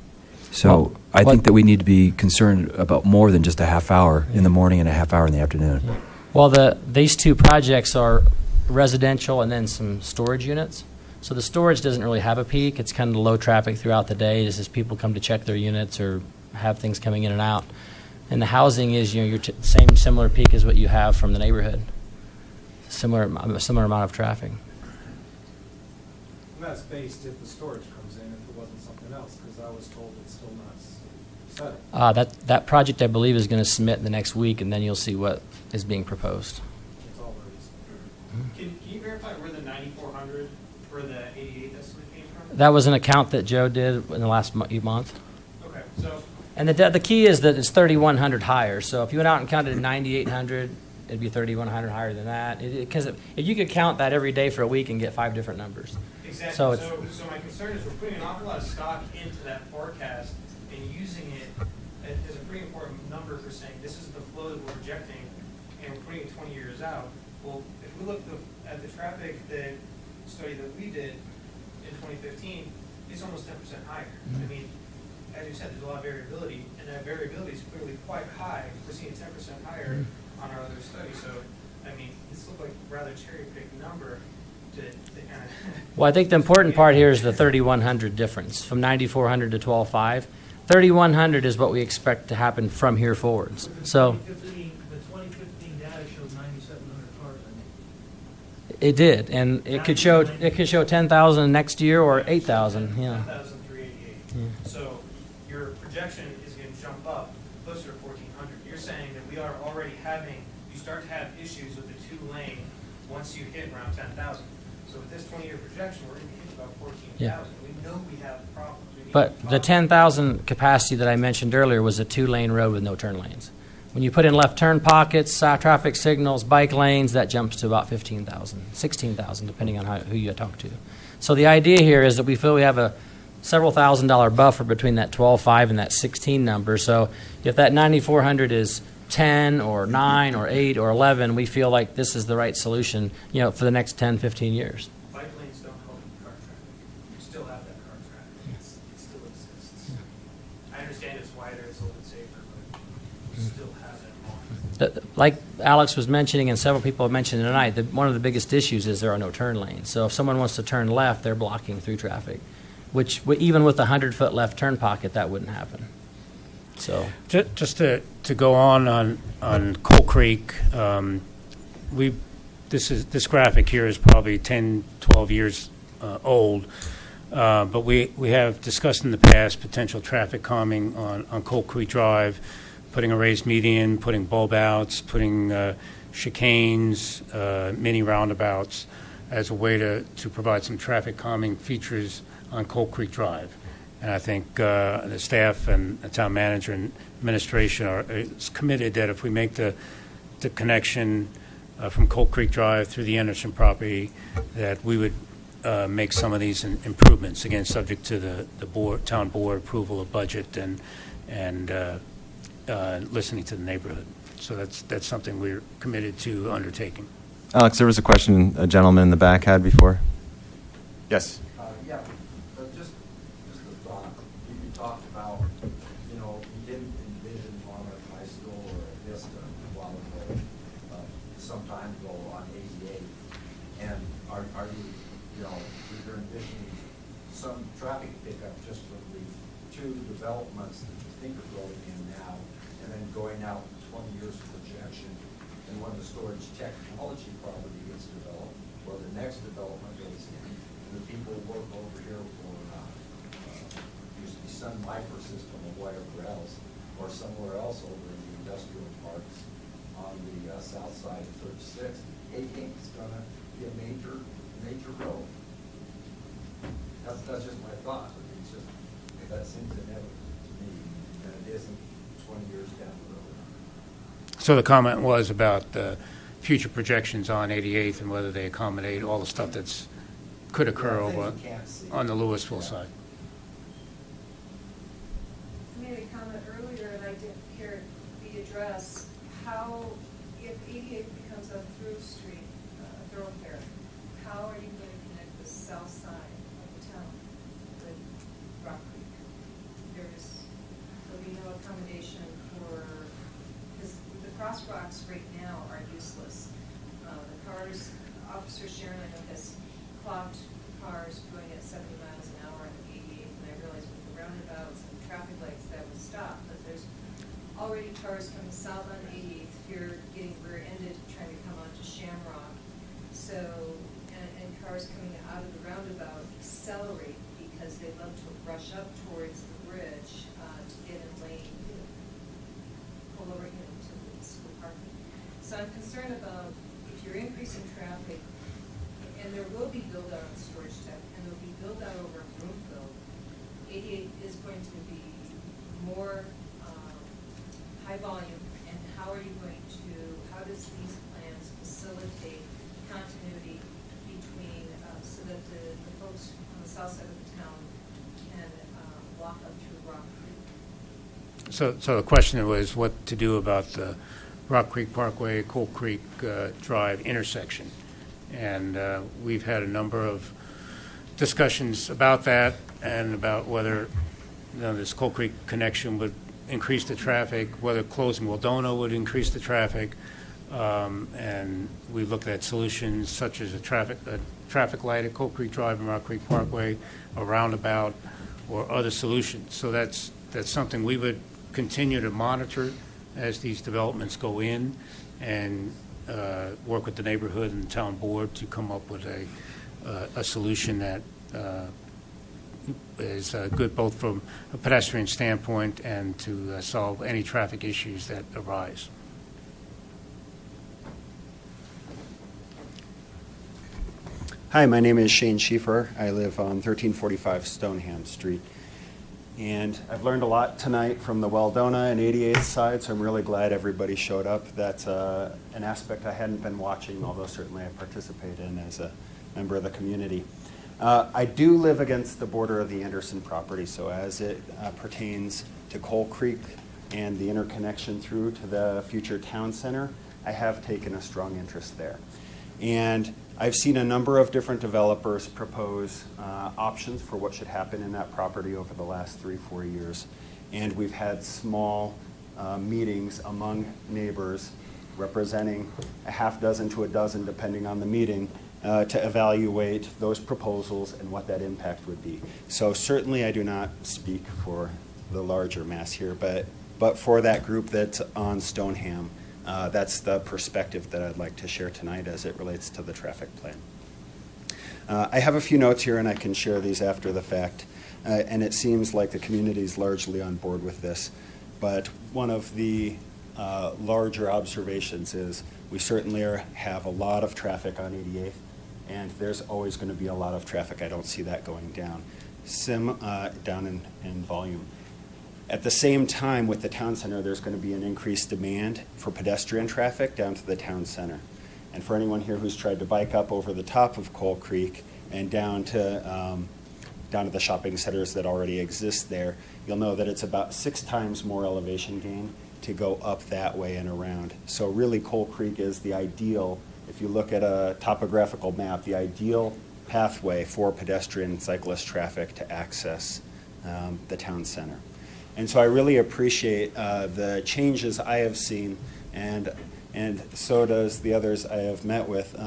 A: So
S: Well,
A: I think that we need to be concerned about more than just a half hour in the morning and a half hour in the afternoon.
S: Well, these two projects are residential and then some storage units. So the storage doesn't really have a peak. It's kind of low traffic throughout the day just as people come to check their units or have things coming in and out. And the housing is, your similar peak as what you have from the neighborhood. Similar amount of traffic.
D: And that's based if the storage comes in, if it wasn't something else, because I was told it's still not settled.
S: That project, I believe, is going to submit in the next week, and then you'll see what is being proposed.
D: It's all very
I: Can you verify where the 9,400 for the 88 estimate came from?
S: That was an account that Joe did in the last month.
I: Okay, so
S: And the key is that it's 3,100 higher. So if you went out and counted 9,800, it'd be 3,100 higher than that. Because if you could count that every day for a week and get 5 different numbers.
I: exactly.
S: So
I: So,
S: it's,
I: so my concern is we're putting an awful lot of stock into that forecast and using it as a pretty important number for saying this is the flow that we're projecting, and we're putting it 20 years out. Well, if we look at the traffic study that we did in 2015, it's almost 10% higher. I mean, as you said, there's a lot of variability, and that variability is clearly quite high. We're seeing 10% higher on our other study. So, I mean, this looked like a rather cherry-picked number to kind of...
S: well, I think the important part here is the 3,100 difference from 9,400 to 12.5. 3,100 is what we expect to happen from here forwards. So
M: The 2015 data showed 9,700 cars, I think.
S: it did, and it could show 10,000 next year or 8,000. Yeah.
I: 10,388. So your projection is going to jump up closer to 1,400. You're saying that we are already you start to have issues with the 2-lane once you hit around 10,000. So with this 20-year projection, we're going to hit about 14,000.
S: Yeah.
I: We know we have problems. We need
S: But
I: to
S: the 10,000 capacity that I mentioned earlier was a 2-lane road with no turn lanes. When you put in left turn pockets, traffic signals, bike lanes, that jumps to about 15,000, 16,000, depending on who you talk to. So the idea here is that we feel we have a several $1,000s buffer between that 12.5 and that 16 number. So if that 9,400 is 10 or 9 or 8 or 11, we feel like this is the right solution, for the next 10, 15 years.
I: Bike lanes don't help with car traffic. You still have that car traffic. It still exists. I understand it's wider, it's a little bit safer, but you still have that on.
S: Like Alex was mentioning and several people have mentioned tonight, one of the biggest issues is there are no turn lanes. So if someone wants to turn left, they're blocking through traffic, which even with a 100-foot left turn pocket, that wouldn't happen. So
B: Just to go on Coal Creek, this graphic here is probably 10, 12 years old, but we have discussed in the past potential traffic calming on Coal Creek Drive, putting a raised median, putting bulb outs, putting chicanes, mini roundabouts as a way to provide some traffic calming features on Coal Creek Drive. And I think the staff and the town manager and administration are committed that if we make the connection from Coal Creek Drive through the Anderson property, that we would make some of these improvements, again, subject to the town board approval of budget and listening to the neighborhood. So that's something we're committed to undertaking.
P: Alex, there was a question a gentleman in the back had before. Yes.
N: Yeah, but just a thought. You talked about, you didn't envision on a high school or a Vista a while ago, some time ago on 88. And are you, you're envisioning some traffic pickup just from the 2 developments that you think are going in now, and then going out 20 years projection, and when the storage technology property gets developed, or the next development goes in, and the people work over here for usually Sun Microsystem or whatever else, or somewhere else over in the industrial parks on the south side of 36, 88 is going to be a major road. That's just my thought. It's just, that seems inevitable to me, and it isn't 20 years down the road.
B: So the comment was about future projections on 88th and whether they accommodate all the stuff that's could occur
N: Yeah, things
B: over
N: you can't see.
B: on the Louisville side.
O: I made a comment earlier, and I didn't hear it be addressed, how, if 88 becomes a through street, a thoroughfare, how are you going to connect the south side of the town with Rock Creek? There'll be no accommodation for, because the crosswalks right now are useless. The cars, Officer Sharon, I know, has clocked cars going at 70 miles an hour on 88, and I realize with the roundabouts and traffic lights that would stop, but there's already cars coming south on 88th, here getting rear-ended, trying to come onto Shamrock. So, and cars coming out of the roundabout accelerate because they love to rush up towards the bridge to get in lane, pull over into the school parking. So I'm concerned about if you're increasing traffic, and there will be build-out on Storage Tech, and there will be build-out over Broomfield, 88 is going to be more high volume, and how are you going to, how does these plans facilitate continuity between, so that the folks on the south side of the town can walk up through Rock Creek?
B: So the question was what to do about the Rock Creek Parkway, Coal Creek Drive intersection. And we've had a number of discussions about that and about whether this Coal Creek connection would increase the traffic, whether closing Waldona would increase the traffic. And we looked at solutions such as a traffic light at Coal Creek Drive and Rock Creek Parkway, a roundabout, or other solutions. So that's something we would continue to monitor as these developments go in, and work with the neighborhood and the town board to come up with a solution that is good both from a pedestrian standpoint and to solve any traffic issues that arise.
K: Hi, my name is Shane Schieffer. I live on 1345 Stoneham Street. And I've learned a lot tonight from the Waldona and 88th side, so I'm really glad everybody showed up. That's an aspect I hadn't been watching, although certainly I participate in as a member of the community. I do live against the border of the Anderson property, so as it pertains to Coal Creek and the interconnection through to the future town center, I have taken a strong interest there. And I've seen a number of different developers propose options for what should happen in that property over the last 3-4 years. And we've had small meetings among neighbors representing a half dozen to a dozen, depending on the meeting, to evaluate those proposals and what that impact would be. So certainly I do not speak for the larger mass here, but for that group that's on Stoneham, that's the perspective that I'd like to share tonight as it relates to the traffic plan. I have a few notes here, and I can share these after the fact. And it seems like the community is largely on board with this. But one of the larger observations is we certainly have a lot of traffic on 88th, and there's always going to be a lot of traffic. I don't see that going down, down in volume. At the same time, with the town center, there's going to be an increased demand for pedestrian traffic down to the town center. And for anyone here who's tried to bike up over the top of Coal Creek and down to the shopping centers that already exist there, you'll know that it's about 6 times more elevation gain to go up that way and around. So really, Coal Creek is the ideal, if you look at a topographical map, the ideal pathway for pedestrian and cyclist traffic to access the town center. And so I really appreciate the changes I have seen, and so does the others I have met with,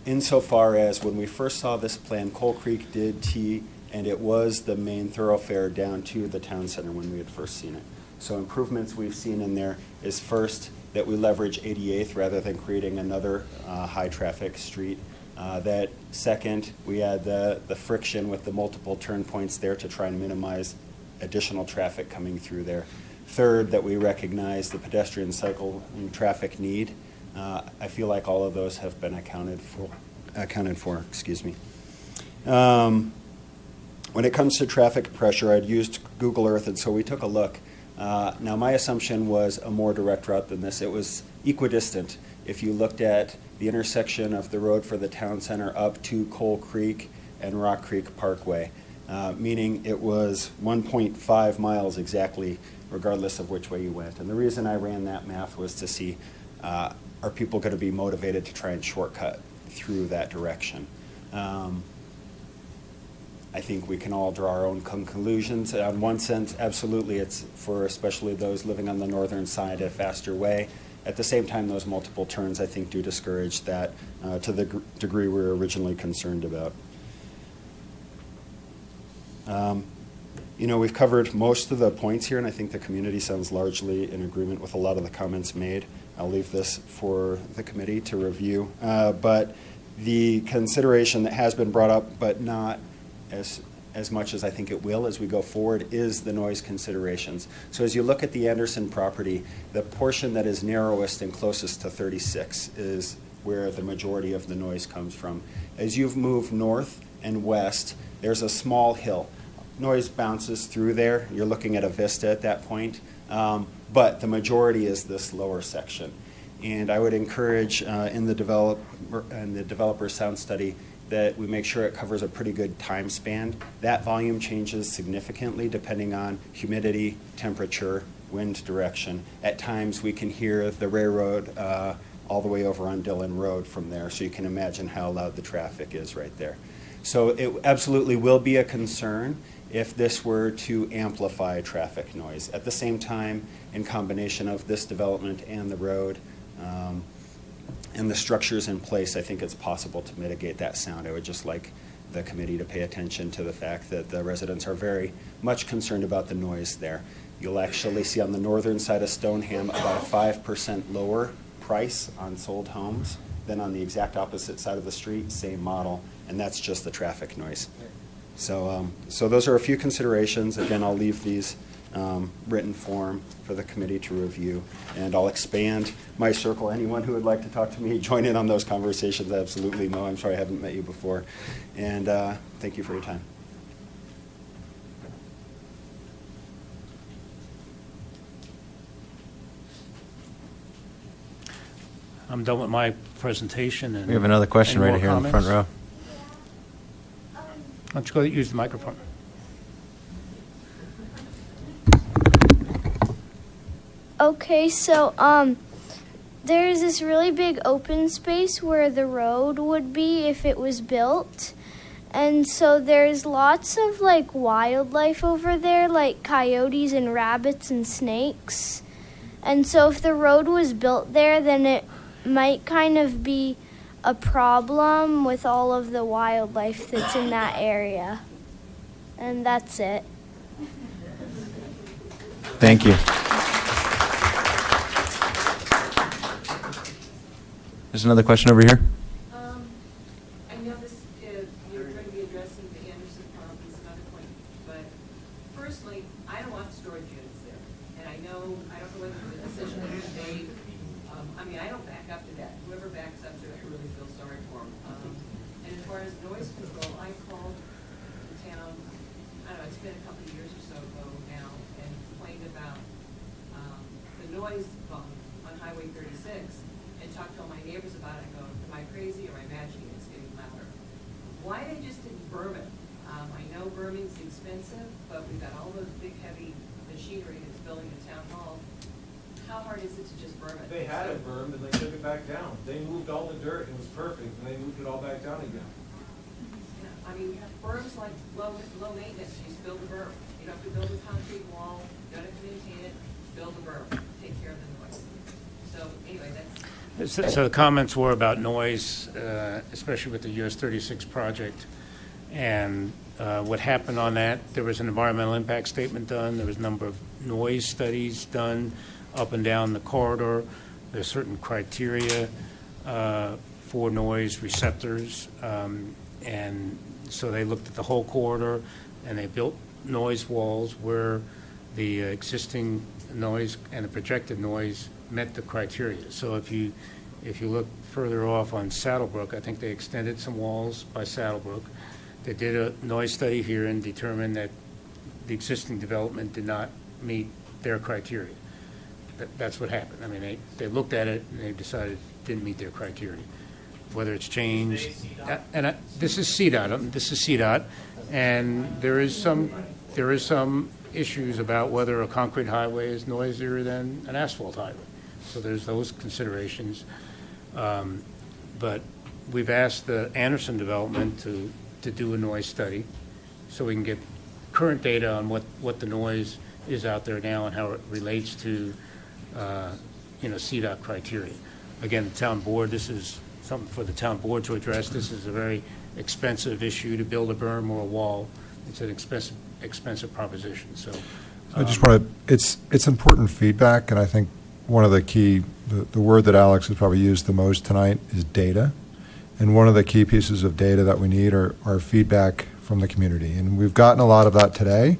K: insofar as when we first saw this plan, Coal Creek did tee, and it was the main thoroughfare down to the town center when we had first seen it. So improvements we've seen in there is first that we leverage 88th rather than creating another high traffic street. That second, we add the friction with the multiple turn points there to try and minimize additional traffic coming through there. Third, that we recognize the pedestrian cycle and traffic need. I feel like all of those have been accounted for. Excuse me. When it comes to traffic pressure, I'd used Google Earth, and so we took a look. Now, my assumption was a more direct route than this. It was equidistant. If you looked at the intersection of the road for the town center up to Coal Creek and Rock Creek Parkway, meaning it was 1.5 miles exactly, regardless of which way you went. And the reason I ran that math was to see, are people going to be motivated to try and shortcut through that direction? I think we can all draw our own conclusions. On one sense, absolutely, it's for especially those living on the northern side a faster way. At the same time, those multiple turns, I think, do discourage that to the degree we were originally concerned about. You know, we've covered most of the points here, and I think the community sounds largely in agreement with a lot of the comments made. I'll leave this for the committee to review. But the consideration that has been brought up, but not as much as I think it will as we go forward, is the noise considerations. So as you look at the Anderson property, the portion that is narrowest and closest to 36 is where the majority of the noise comes from. As you've moved north and west, there's a small hill. Noise bounces through there. You're looking at a vista at that point. But the majority is this lower section. And I would encourage in the developer sound study that we make sure it covers a pretty good time span. That volume changes significantly depending on humidity, temperature, wind direction. At times we can hear the railroad all the way over on Dillon Road from there, so you can imagine how loud the traffic is right there. So it absolutely will be a concern if this were to amplify traffic noise. At the same time, in combination of this development and the road, and the structures in place, I think it's possible to mitigate that sound. I would just like the committee to pay attention to the fact that the residents are very much concerned about the noise there. You'll actually see on the northern side of Stoneham about a 5% lower price on sold homes than on the exact opposite side of the street, same model, and that's just the traffic noise. So those are a few considerations. Again, I'll leave these written form for the committee to review, and I'll expand my circle. Anyone who would like to talk to me, join in on those conversations, absolutely. Mo, I'm sorry I haven't met you before, and thank you for your time.
B: I'm done with my presentation. And
P: We have another question
B: any
P: right
B: more
P: here in the front
B: comments?
P: row.
B: Why don't you go use the microphone?
J: Okay, so there's this really big open space where the road would be if it was built. And so there's lots of like wildlife over there, like coyotes and rabbits and snakes. And so if the road was built there, then it might kind of be a problem with all of the wildlife that's in that area. And that's it.
P: Thank you. There's another question over here.
O: I know this, you're going to be addressing the Anderson properties and other points, but personally, I don't want storage units there. And I don't know whether the decision that was made, I don't back up to that. Whoever backs up to it, I really feel sorry for them. And as far as noise control, I called the town, I don't know, it's been a couple of years or so ago now, and complained about the noise bump on Highway 36. And talked to all my neighbors about it, and go, am I crazy or am I imagining it's getting louder? Why they just didn't berm it? I know berming's expensive, but we've got all those big heavy machinery that's building a town hall. How hard is it to just berm it?
M: They had it bermed and they took it back down. They moved all the dirt, it was perfect, and they moved it all back down again.
O: Yeah, I mean, berm's like low maintenance, you just build a berm. You don't have to build a concrete wall, you don't have to maintain it, build a berm, take care of the noise. So anyway, that's.
B: So the comments were about noise, especially with the US 36 project. And what happened on that, there was an environmental impact statement done. There was a number of noise studies done up and down the corridor. There's certain criteria for noise receptors. And so they looked at the whole corridor, and they built noise walls where the existing noise and the projected noise met the criteria. So if you look further off on Saddlebrook, I think they extended some walls by Saddlebrook. They did a noise study here and determined that the existing development did not meet their criteria. That's what happened. I mean, they looked at it and they decided it didn't meet their criteria. Whether it's changed, this is CDOT, and there is some issues about whether a concrete highway is noisier than an asphalt highway. So there's those considerations. But we've asked the Anderson development to do a noise study so we can get current data on what the noise is out there now and how it relates to CDOT criteria. Again, the town board, this is something for the town board to address. This is a very expensive issue to build a berm or a wall. It's an expensive proposition. So
F: I just want to, it's important feedback, and I think one of the key, the word that Alex has probably used the most tonight is data. And one of the key pieces of data that we need are feedback from the community. And we've gotten a lot of that today.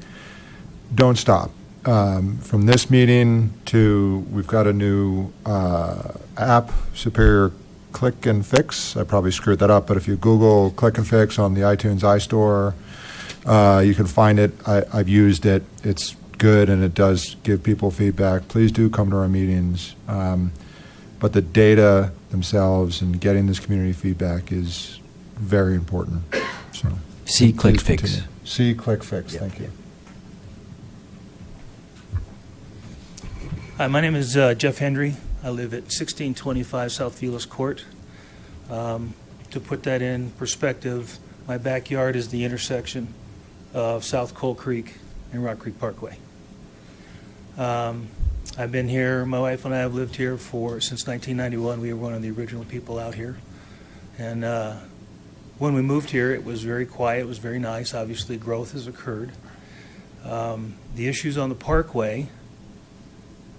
F: Don't stop. From this meeting to, we've got a new app, Superior Click and Fix. I probably screwed that up, but if you Google Click and Fix on the iTunes iStore, you can find it. I've used it. It's good, and it does give people feedback. Please do come to our meetings. But the data themselves and getting this community feedback is very important. So,
A: See Click
F: please
A: Fix.
F: continue. See Click Fix. Thank you.
H: Hi, my name is Jeff Hendry. I live at 1625 South Vilas Court. To put that in perspective, my backyard is the intersection of South Coal Creek and Rock Creek Parkway. I've been here, my wife and I have lived here since 1991. We were one of the original people out here. And when we moved here, it was very quiet, it was very nice. Obviously, growth has occurred. The issues on the parkway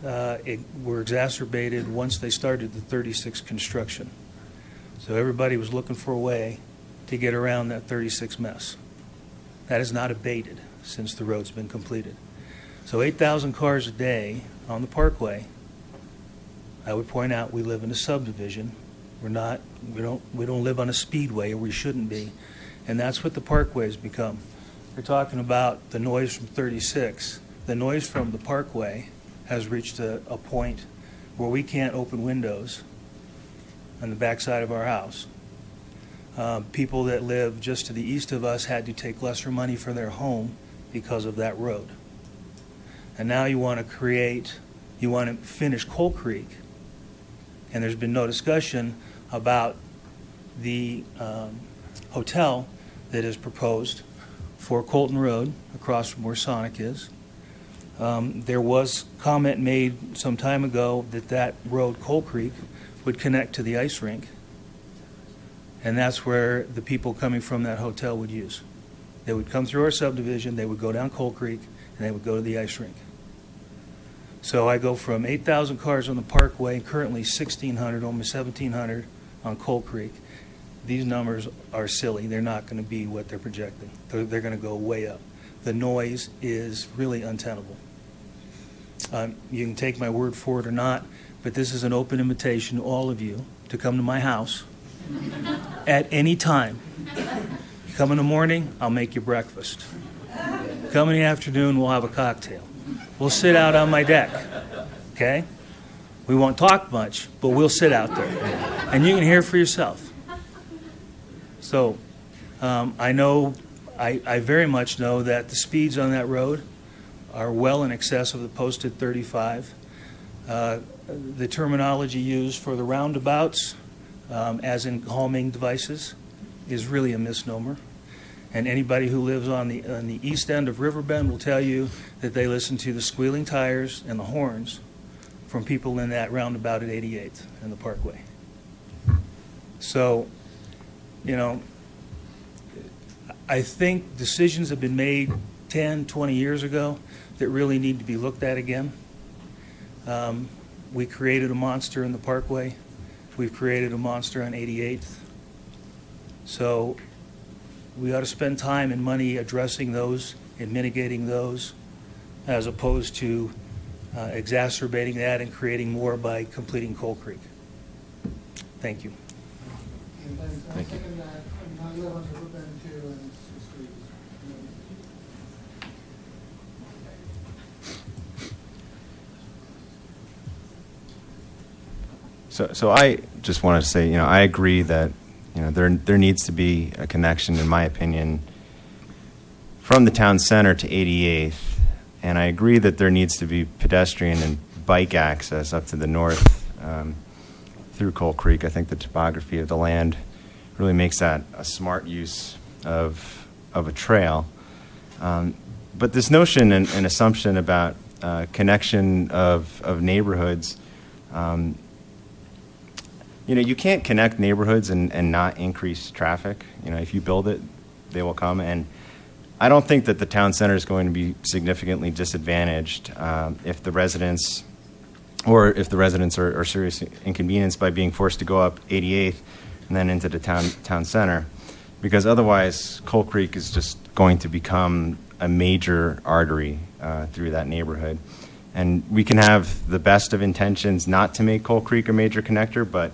H: were exacerbated once they started the 36 construction. So everybody was looking for a way to get around that 36 mess. That has not abated since the road's been completed. So 8,000 cars a day on the parkway. I would point out we live in a subdivision. We don't live on a speedway, or we shouldn't be. And that's what the parkway has become. We're talking about the noise from 36. The noise from the parkway has reached a point where we can't open windows on the backside of our house. People that live just to the east of us had to take lesser money for their home because of that road. And now you want to finish Coal Creek, and there's been no discussion about the hotel that is proposed for Colton Road across from where Sonic is. There was comment made some time ago that road, Coal Creek, would connect to the ice rink, and that's where the people coming from that hotel would use. They would come through our subdivision, they would go down Coal Creek, and they would go to the ice rink. So I go from 8,000 cars on the parkway, currently 1,600, almost 1,700 on Coal Creek. These numbers are silly. They're not going to be what they're projecting. They're going to go way up. The noise is really untenable. You can take my word for it or not, but this is an open invitation to all of you to come to my house at any time. You come in the morning, I'll make you breakfast. Come in the afternoon, we'll have a cocktail. We'll sit out on my deck, okay? We won't talk much, but we'll sit out there. And you can hear for yourself. So I very much know that the speeds on that road are well in excess of the posted 35. The terminology used for the roundabouts, as in calming devices, is really a misnomer. And anybody who lives on the east end of Riverbend will tell you that they listen to the squealing tires and the horns from people in that roundabout at 88th and the Parkway. So, I think decisions have been made 10, 20 years ago that really need to be looked at again. We created a monster in the Parkway. We've created a monster on 88th. So we ought to spend time and money addressing those and mitigating those, as opposed to exacerbating that and creating more by completing Coal Creek. Thank you.
M: Thanks.
A: Thank you.
M: Second, I live on the Route 92 and it's street.
P: So I just wanted to say, I agree that, there needs to be a connection, in my opinion, from the town center to 88th. And I agree that there needs to be pedestrian and bike access up to the north through Coal Creek. I think the topography of the land really makes that a smart use of a trail. But this notion and assumption about connection of neighborhoods, you can't connect neighborhoods and not increase traffic. If you build it, they will come. And I don't think that the town center is going to be significantly disadvantaged if the residents are seriously inconvenienced by being forced to go up 88th and then into the town center, because otherwise Coal Creek is just going to become a major artery through that neighborhood. And we can have the best of intentions not to make Coal Creek a major connector, but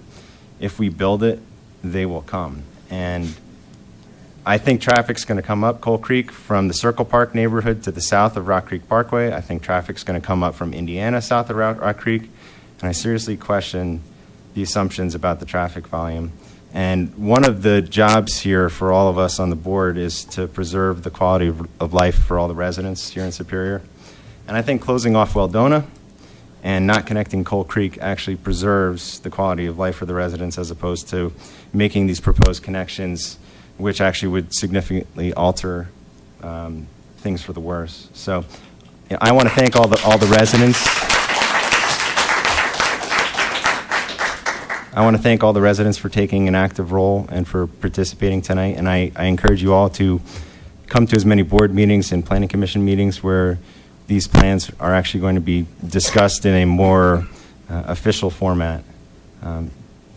P: if we build it, they will come. And I think traffic's going to come up Coal Creek from the Circle Park neighborhood to the south of Rock Creek Parkway. I think traffic's going to come up from Indiana south of Rock Creek. And I seriously question the assumptions about the traffic volume. And one of the jobs here for all of us on the board is to preserve the quality of life for all the residents here in Superior. And I think closing off Weldona and not connecting Coal Creek actually preserves the quality of life for the residents, as opposed to making these proposed connections, which actually would significantly alter things for the worse. So I want to thank all the residents. I want to thank all the residents for taking an active role and for participating tonight. And I encourage you all to come to as many board meetings and planning commission meetings where these plans are actually going to be discussed in a more official format.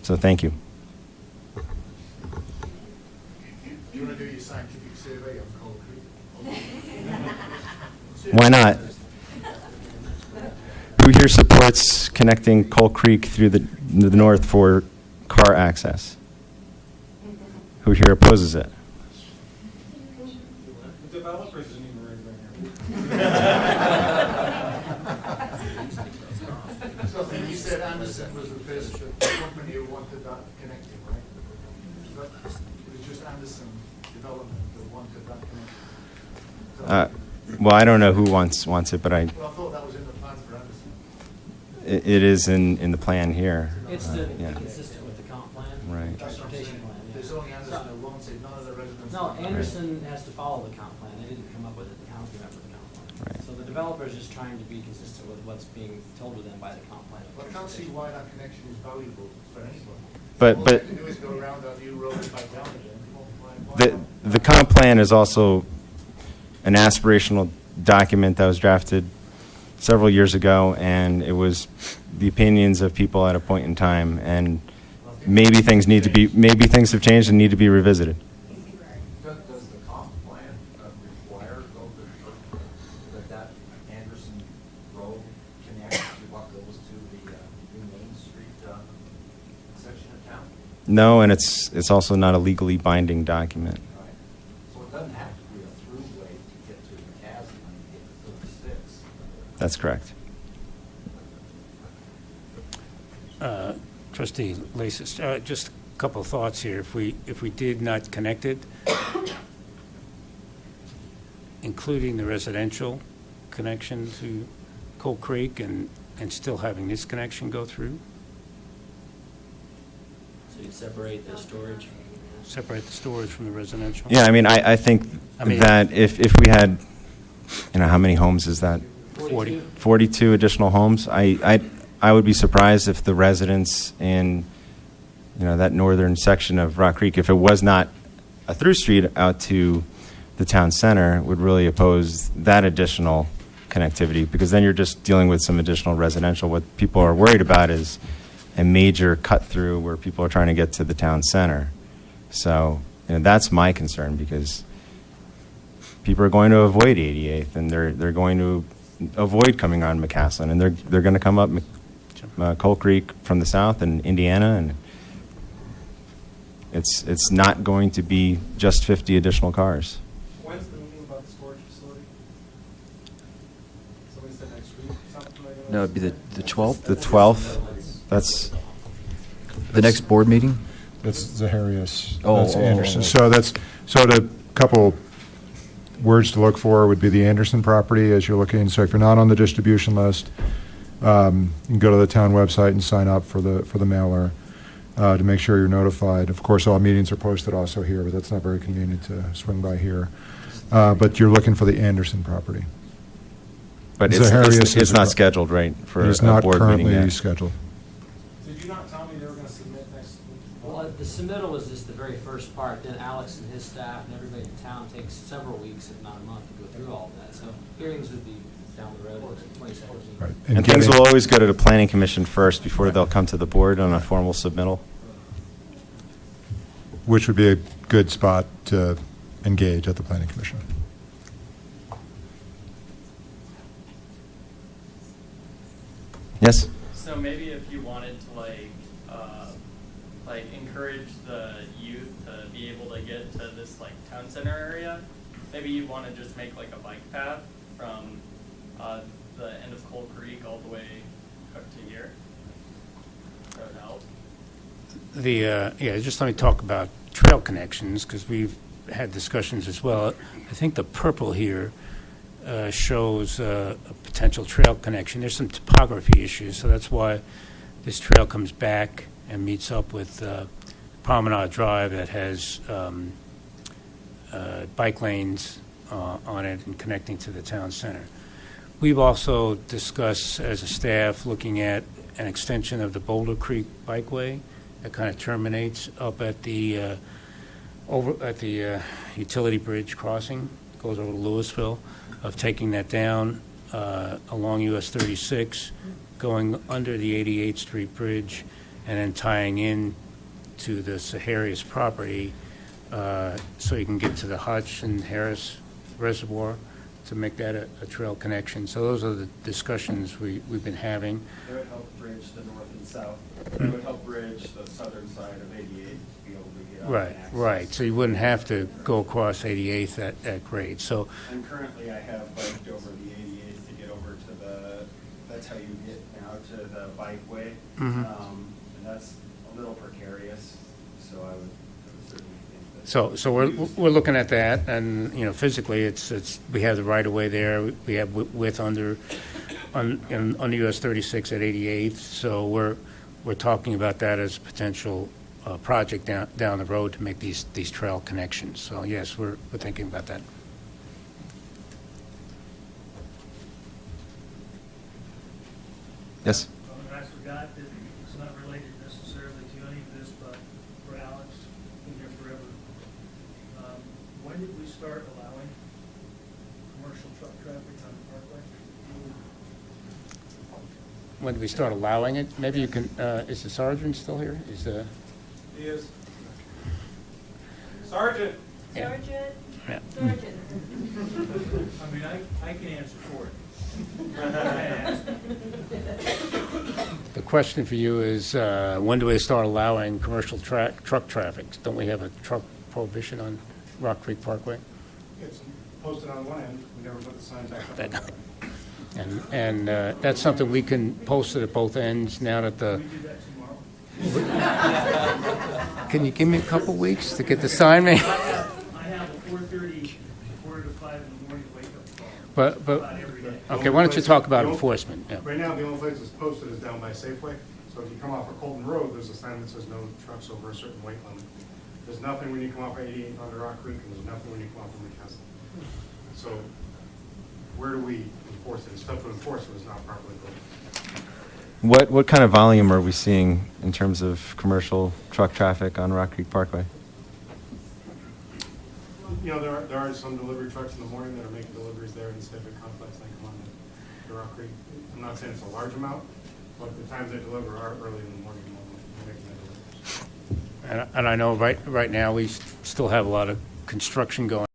P: So thank you.
M: Do you want to do your scientific survey of Coal Creek?
P: Why not? Who here supports connecting Coal Creek through the north for car access? Who here opposes it?
R: The developers didn't even raise their hand.
M: So you said Anderson was the first company who wanted that connecting, right? It was just Anderson Development that wanted that connecting.
P: Well, I don't know who wants it, but
M: Well, I thought that was in the plans for Anderson.
P: it is in the plan here.
S: It's to be
P: Yeah.
S: consistent with the comp plan.
P: Right.
S: Transportation plan. yeah.
M: There's only Anderson who wants it, none of the residents.
S: No, Anderson has to follow the comp plan. They didn't come up with it. The county came up with the comp plan.
P: Right.
S: So the developer is just trying to be consistent with what's being told to them by the comp plan.
M: I can't see why that connection is valuable for anybody.
P: But-
M: All
P: but-
M: they can do is go around that new road and back down again.
P: The comp plan is also an aspirational document that was drafted several years ago, and it was the opinions of people at a point in time, and maybe things have changed and need to be revisited.
N: Does the comp plan require, though, that Anderson Road connects to what goes to the new Main Street section of town?
P: No, and it's also not a legally binding document.
N: Right. So it doesn't have to be a throughway to get to McCaslin when you get to 36.
P: That's correct.
B: Trustee Lasis, just a couple of thoughts here. If we did not connect it, including the residential connection to Coal Creek and still having this connection go through,
S: So you separate the storage.
B: separate the storage from the residential?
P: Yeah, I mean, I think that if we had, how many homes is that?
B: 40.
P: 42 additional homes. I would be surprised if the residents in, that northern section of Rock Creek, if it was not a through street out to the town center, would really oppose that additional connectivity, because then you're just dealing with some additional residential. What people are worried about is a major cut through where people are trying to get to the town center. So, that's my concern, because people are going to avoid 88th, and they're going to avoid coming on McCaslin, and they're going to come up Coal Creek from the south and Indiana, and It's not going to be just 50 additional cars.
M: When's the meeting about the storage facility? Somebody said next week, something like that?
A: No, it'd be the 12th?
P: The 12th, that's,
A: The next board meeting?
F: That's Zaharias.
A: Oh,
F: That's
A: oh,
F: Anderson.
A: oh.
F: So the couple words to look for would be the Anderson property as you're looking. So if you're not on the distribution list, you can go to the town website and sign up for the mailer to make sure you're notified. Of course, all meetings are posted also here, but that's not very convenient to swing by here. But you're looking for the Anderson property.
P: but
F: Zaharias
P: it's
F: is
P: not
F: a-
P: scheduled, right, for
F: It is
P: a
F: not
P: board meeting
F: currently
P: yet.
F: scheduled.
M: Did you not tell me they were going to submit next week?
S: Well, the submittal was just the very first part, then Alex and his staff and everybody in town takes several weeks, if not a month, to go through all of that. So hearings would be down the road in 2017.
F: Right.
P: And things will always go to the planning commission first before they'll come to the board on a formal submittal.
F: Which would be a good spot to engage at the planning commission.
P: Yes?
L: So maybe if you wanted to encourage the youth to be able to get to this town center area, maybe you'd want to just make a bike path from the end of Coal Creek all the way up to here. That would help.
B: Just let me talk about trail connections, because we've had discussions as well. I think the purple here shows a potential trail connection. There's some topography issues, so that's why this trail comes back and meets up with Promenade Drive that has bike lanes on it and connecting to the town center. We've also discussed as a staff looking at an extension of the Boulder Creek Bikeway that kind of terminates up at the utility bridge crossing, goes over to Louisville, of taking that down along US 36, going under the 88th Street Bridge, and then tying in to the Zaharias property so you can get to the Hutch and Harris Reservoir to make that a trail connection. So those are the discussions we've been having.
K: It would help bridge the north and south. It would help bridge the southern side of 88 to be able to get out and access.
B: Right. So you wouldn't have to go across 88th at grade. So
K: And currently I have biked over the 88th to get over to that's how you get now to the bikeway.
B: Mhm.
K: And that's a little precarious, so I would certainly think that.
B: So we're looking at that, and physically it's we have the right of way there. We have width under US 36 at 88th. So we're talking about that as a potential project down the road to make these trail connections. So yes, we're thinking about that.
P: Yes?
V: I forgot that it's not related necessarily to any of this, but for Alex, been here forever. When did we start allowing commercial truck traffic on the Parkway?
B: When we start allowing it, maybe you can, is the sergeant still here?
M: He is. Sergeant!
B: Yeah.
O: Sergeant?
B: Yeah.
O: Sergeant.
V: I mean, I can answer for it.
B: The question for you is, when do we start allowing commercial truck traffic? Don't we have a truck prohibition on Rock Creek Parkway?
M: It's posted on one end, we never put the sign back up on the other.
B: And that's something we can post it at both ends now that the...
V: We do that tomorrow.
B: Can you give me a couple weeks to get the sign made?
V: I have a 4:30, quarter to 5 in the morning wake-up call.
B: But
V: About every day.
B: okay, why don't you talk about enforcement? Yeah.
M: Right now, the only place it's posted is down by Safeway. So if you come off of Colton Road, there's a sign that says no trucks over a certain weight limit. There's nothing when you come off 88th onto Rock Creek, and there's nothing when you come off from McKesson. So where do we enforce it? It's tough to enforce when it's not properly built.
P: What kind of volume are we seeing in terms of commercial truck traffic on Rock Creek Parkway?
M: There are some delivery trucks in the morning that are making deliveries there in the Civic Complex. They come on to Rock Creek. I'm not saying it's a large amount, but the times they deliver are early in the morning when they're making their deliveries.
B: And I know right now we still have a lot of construction going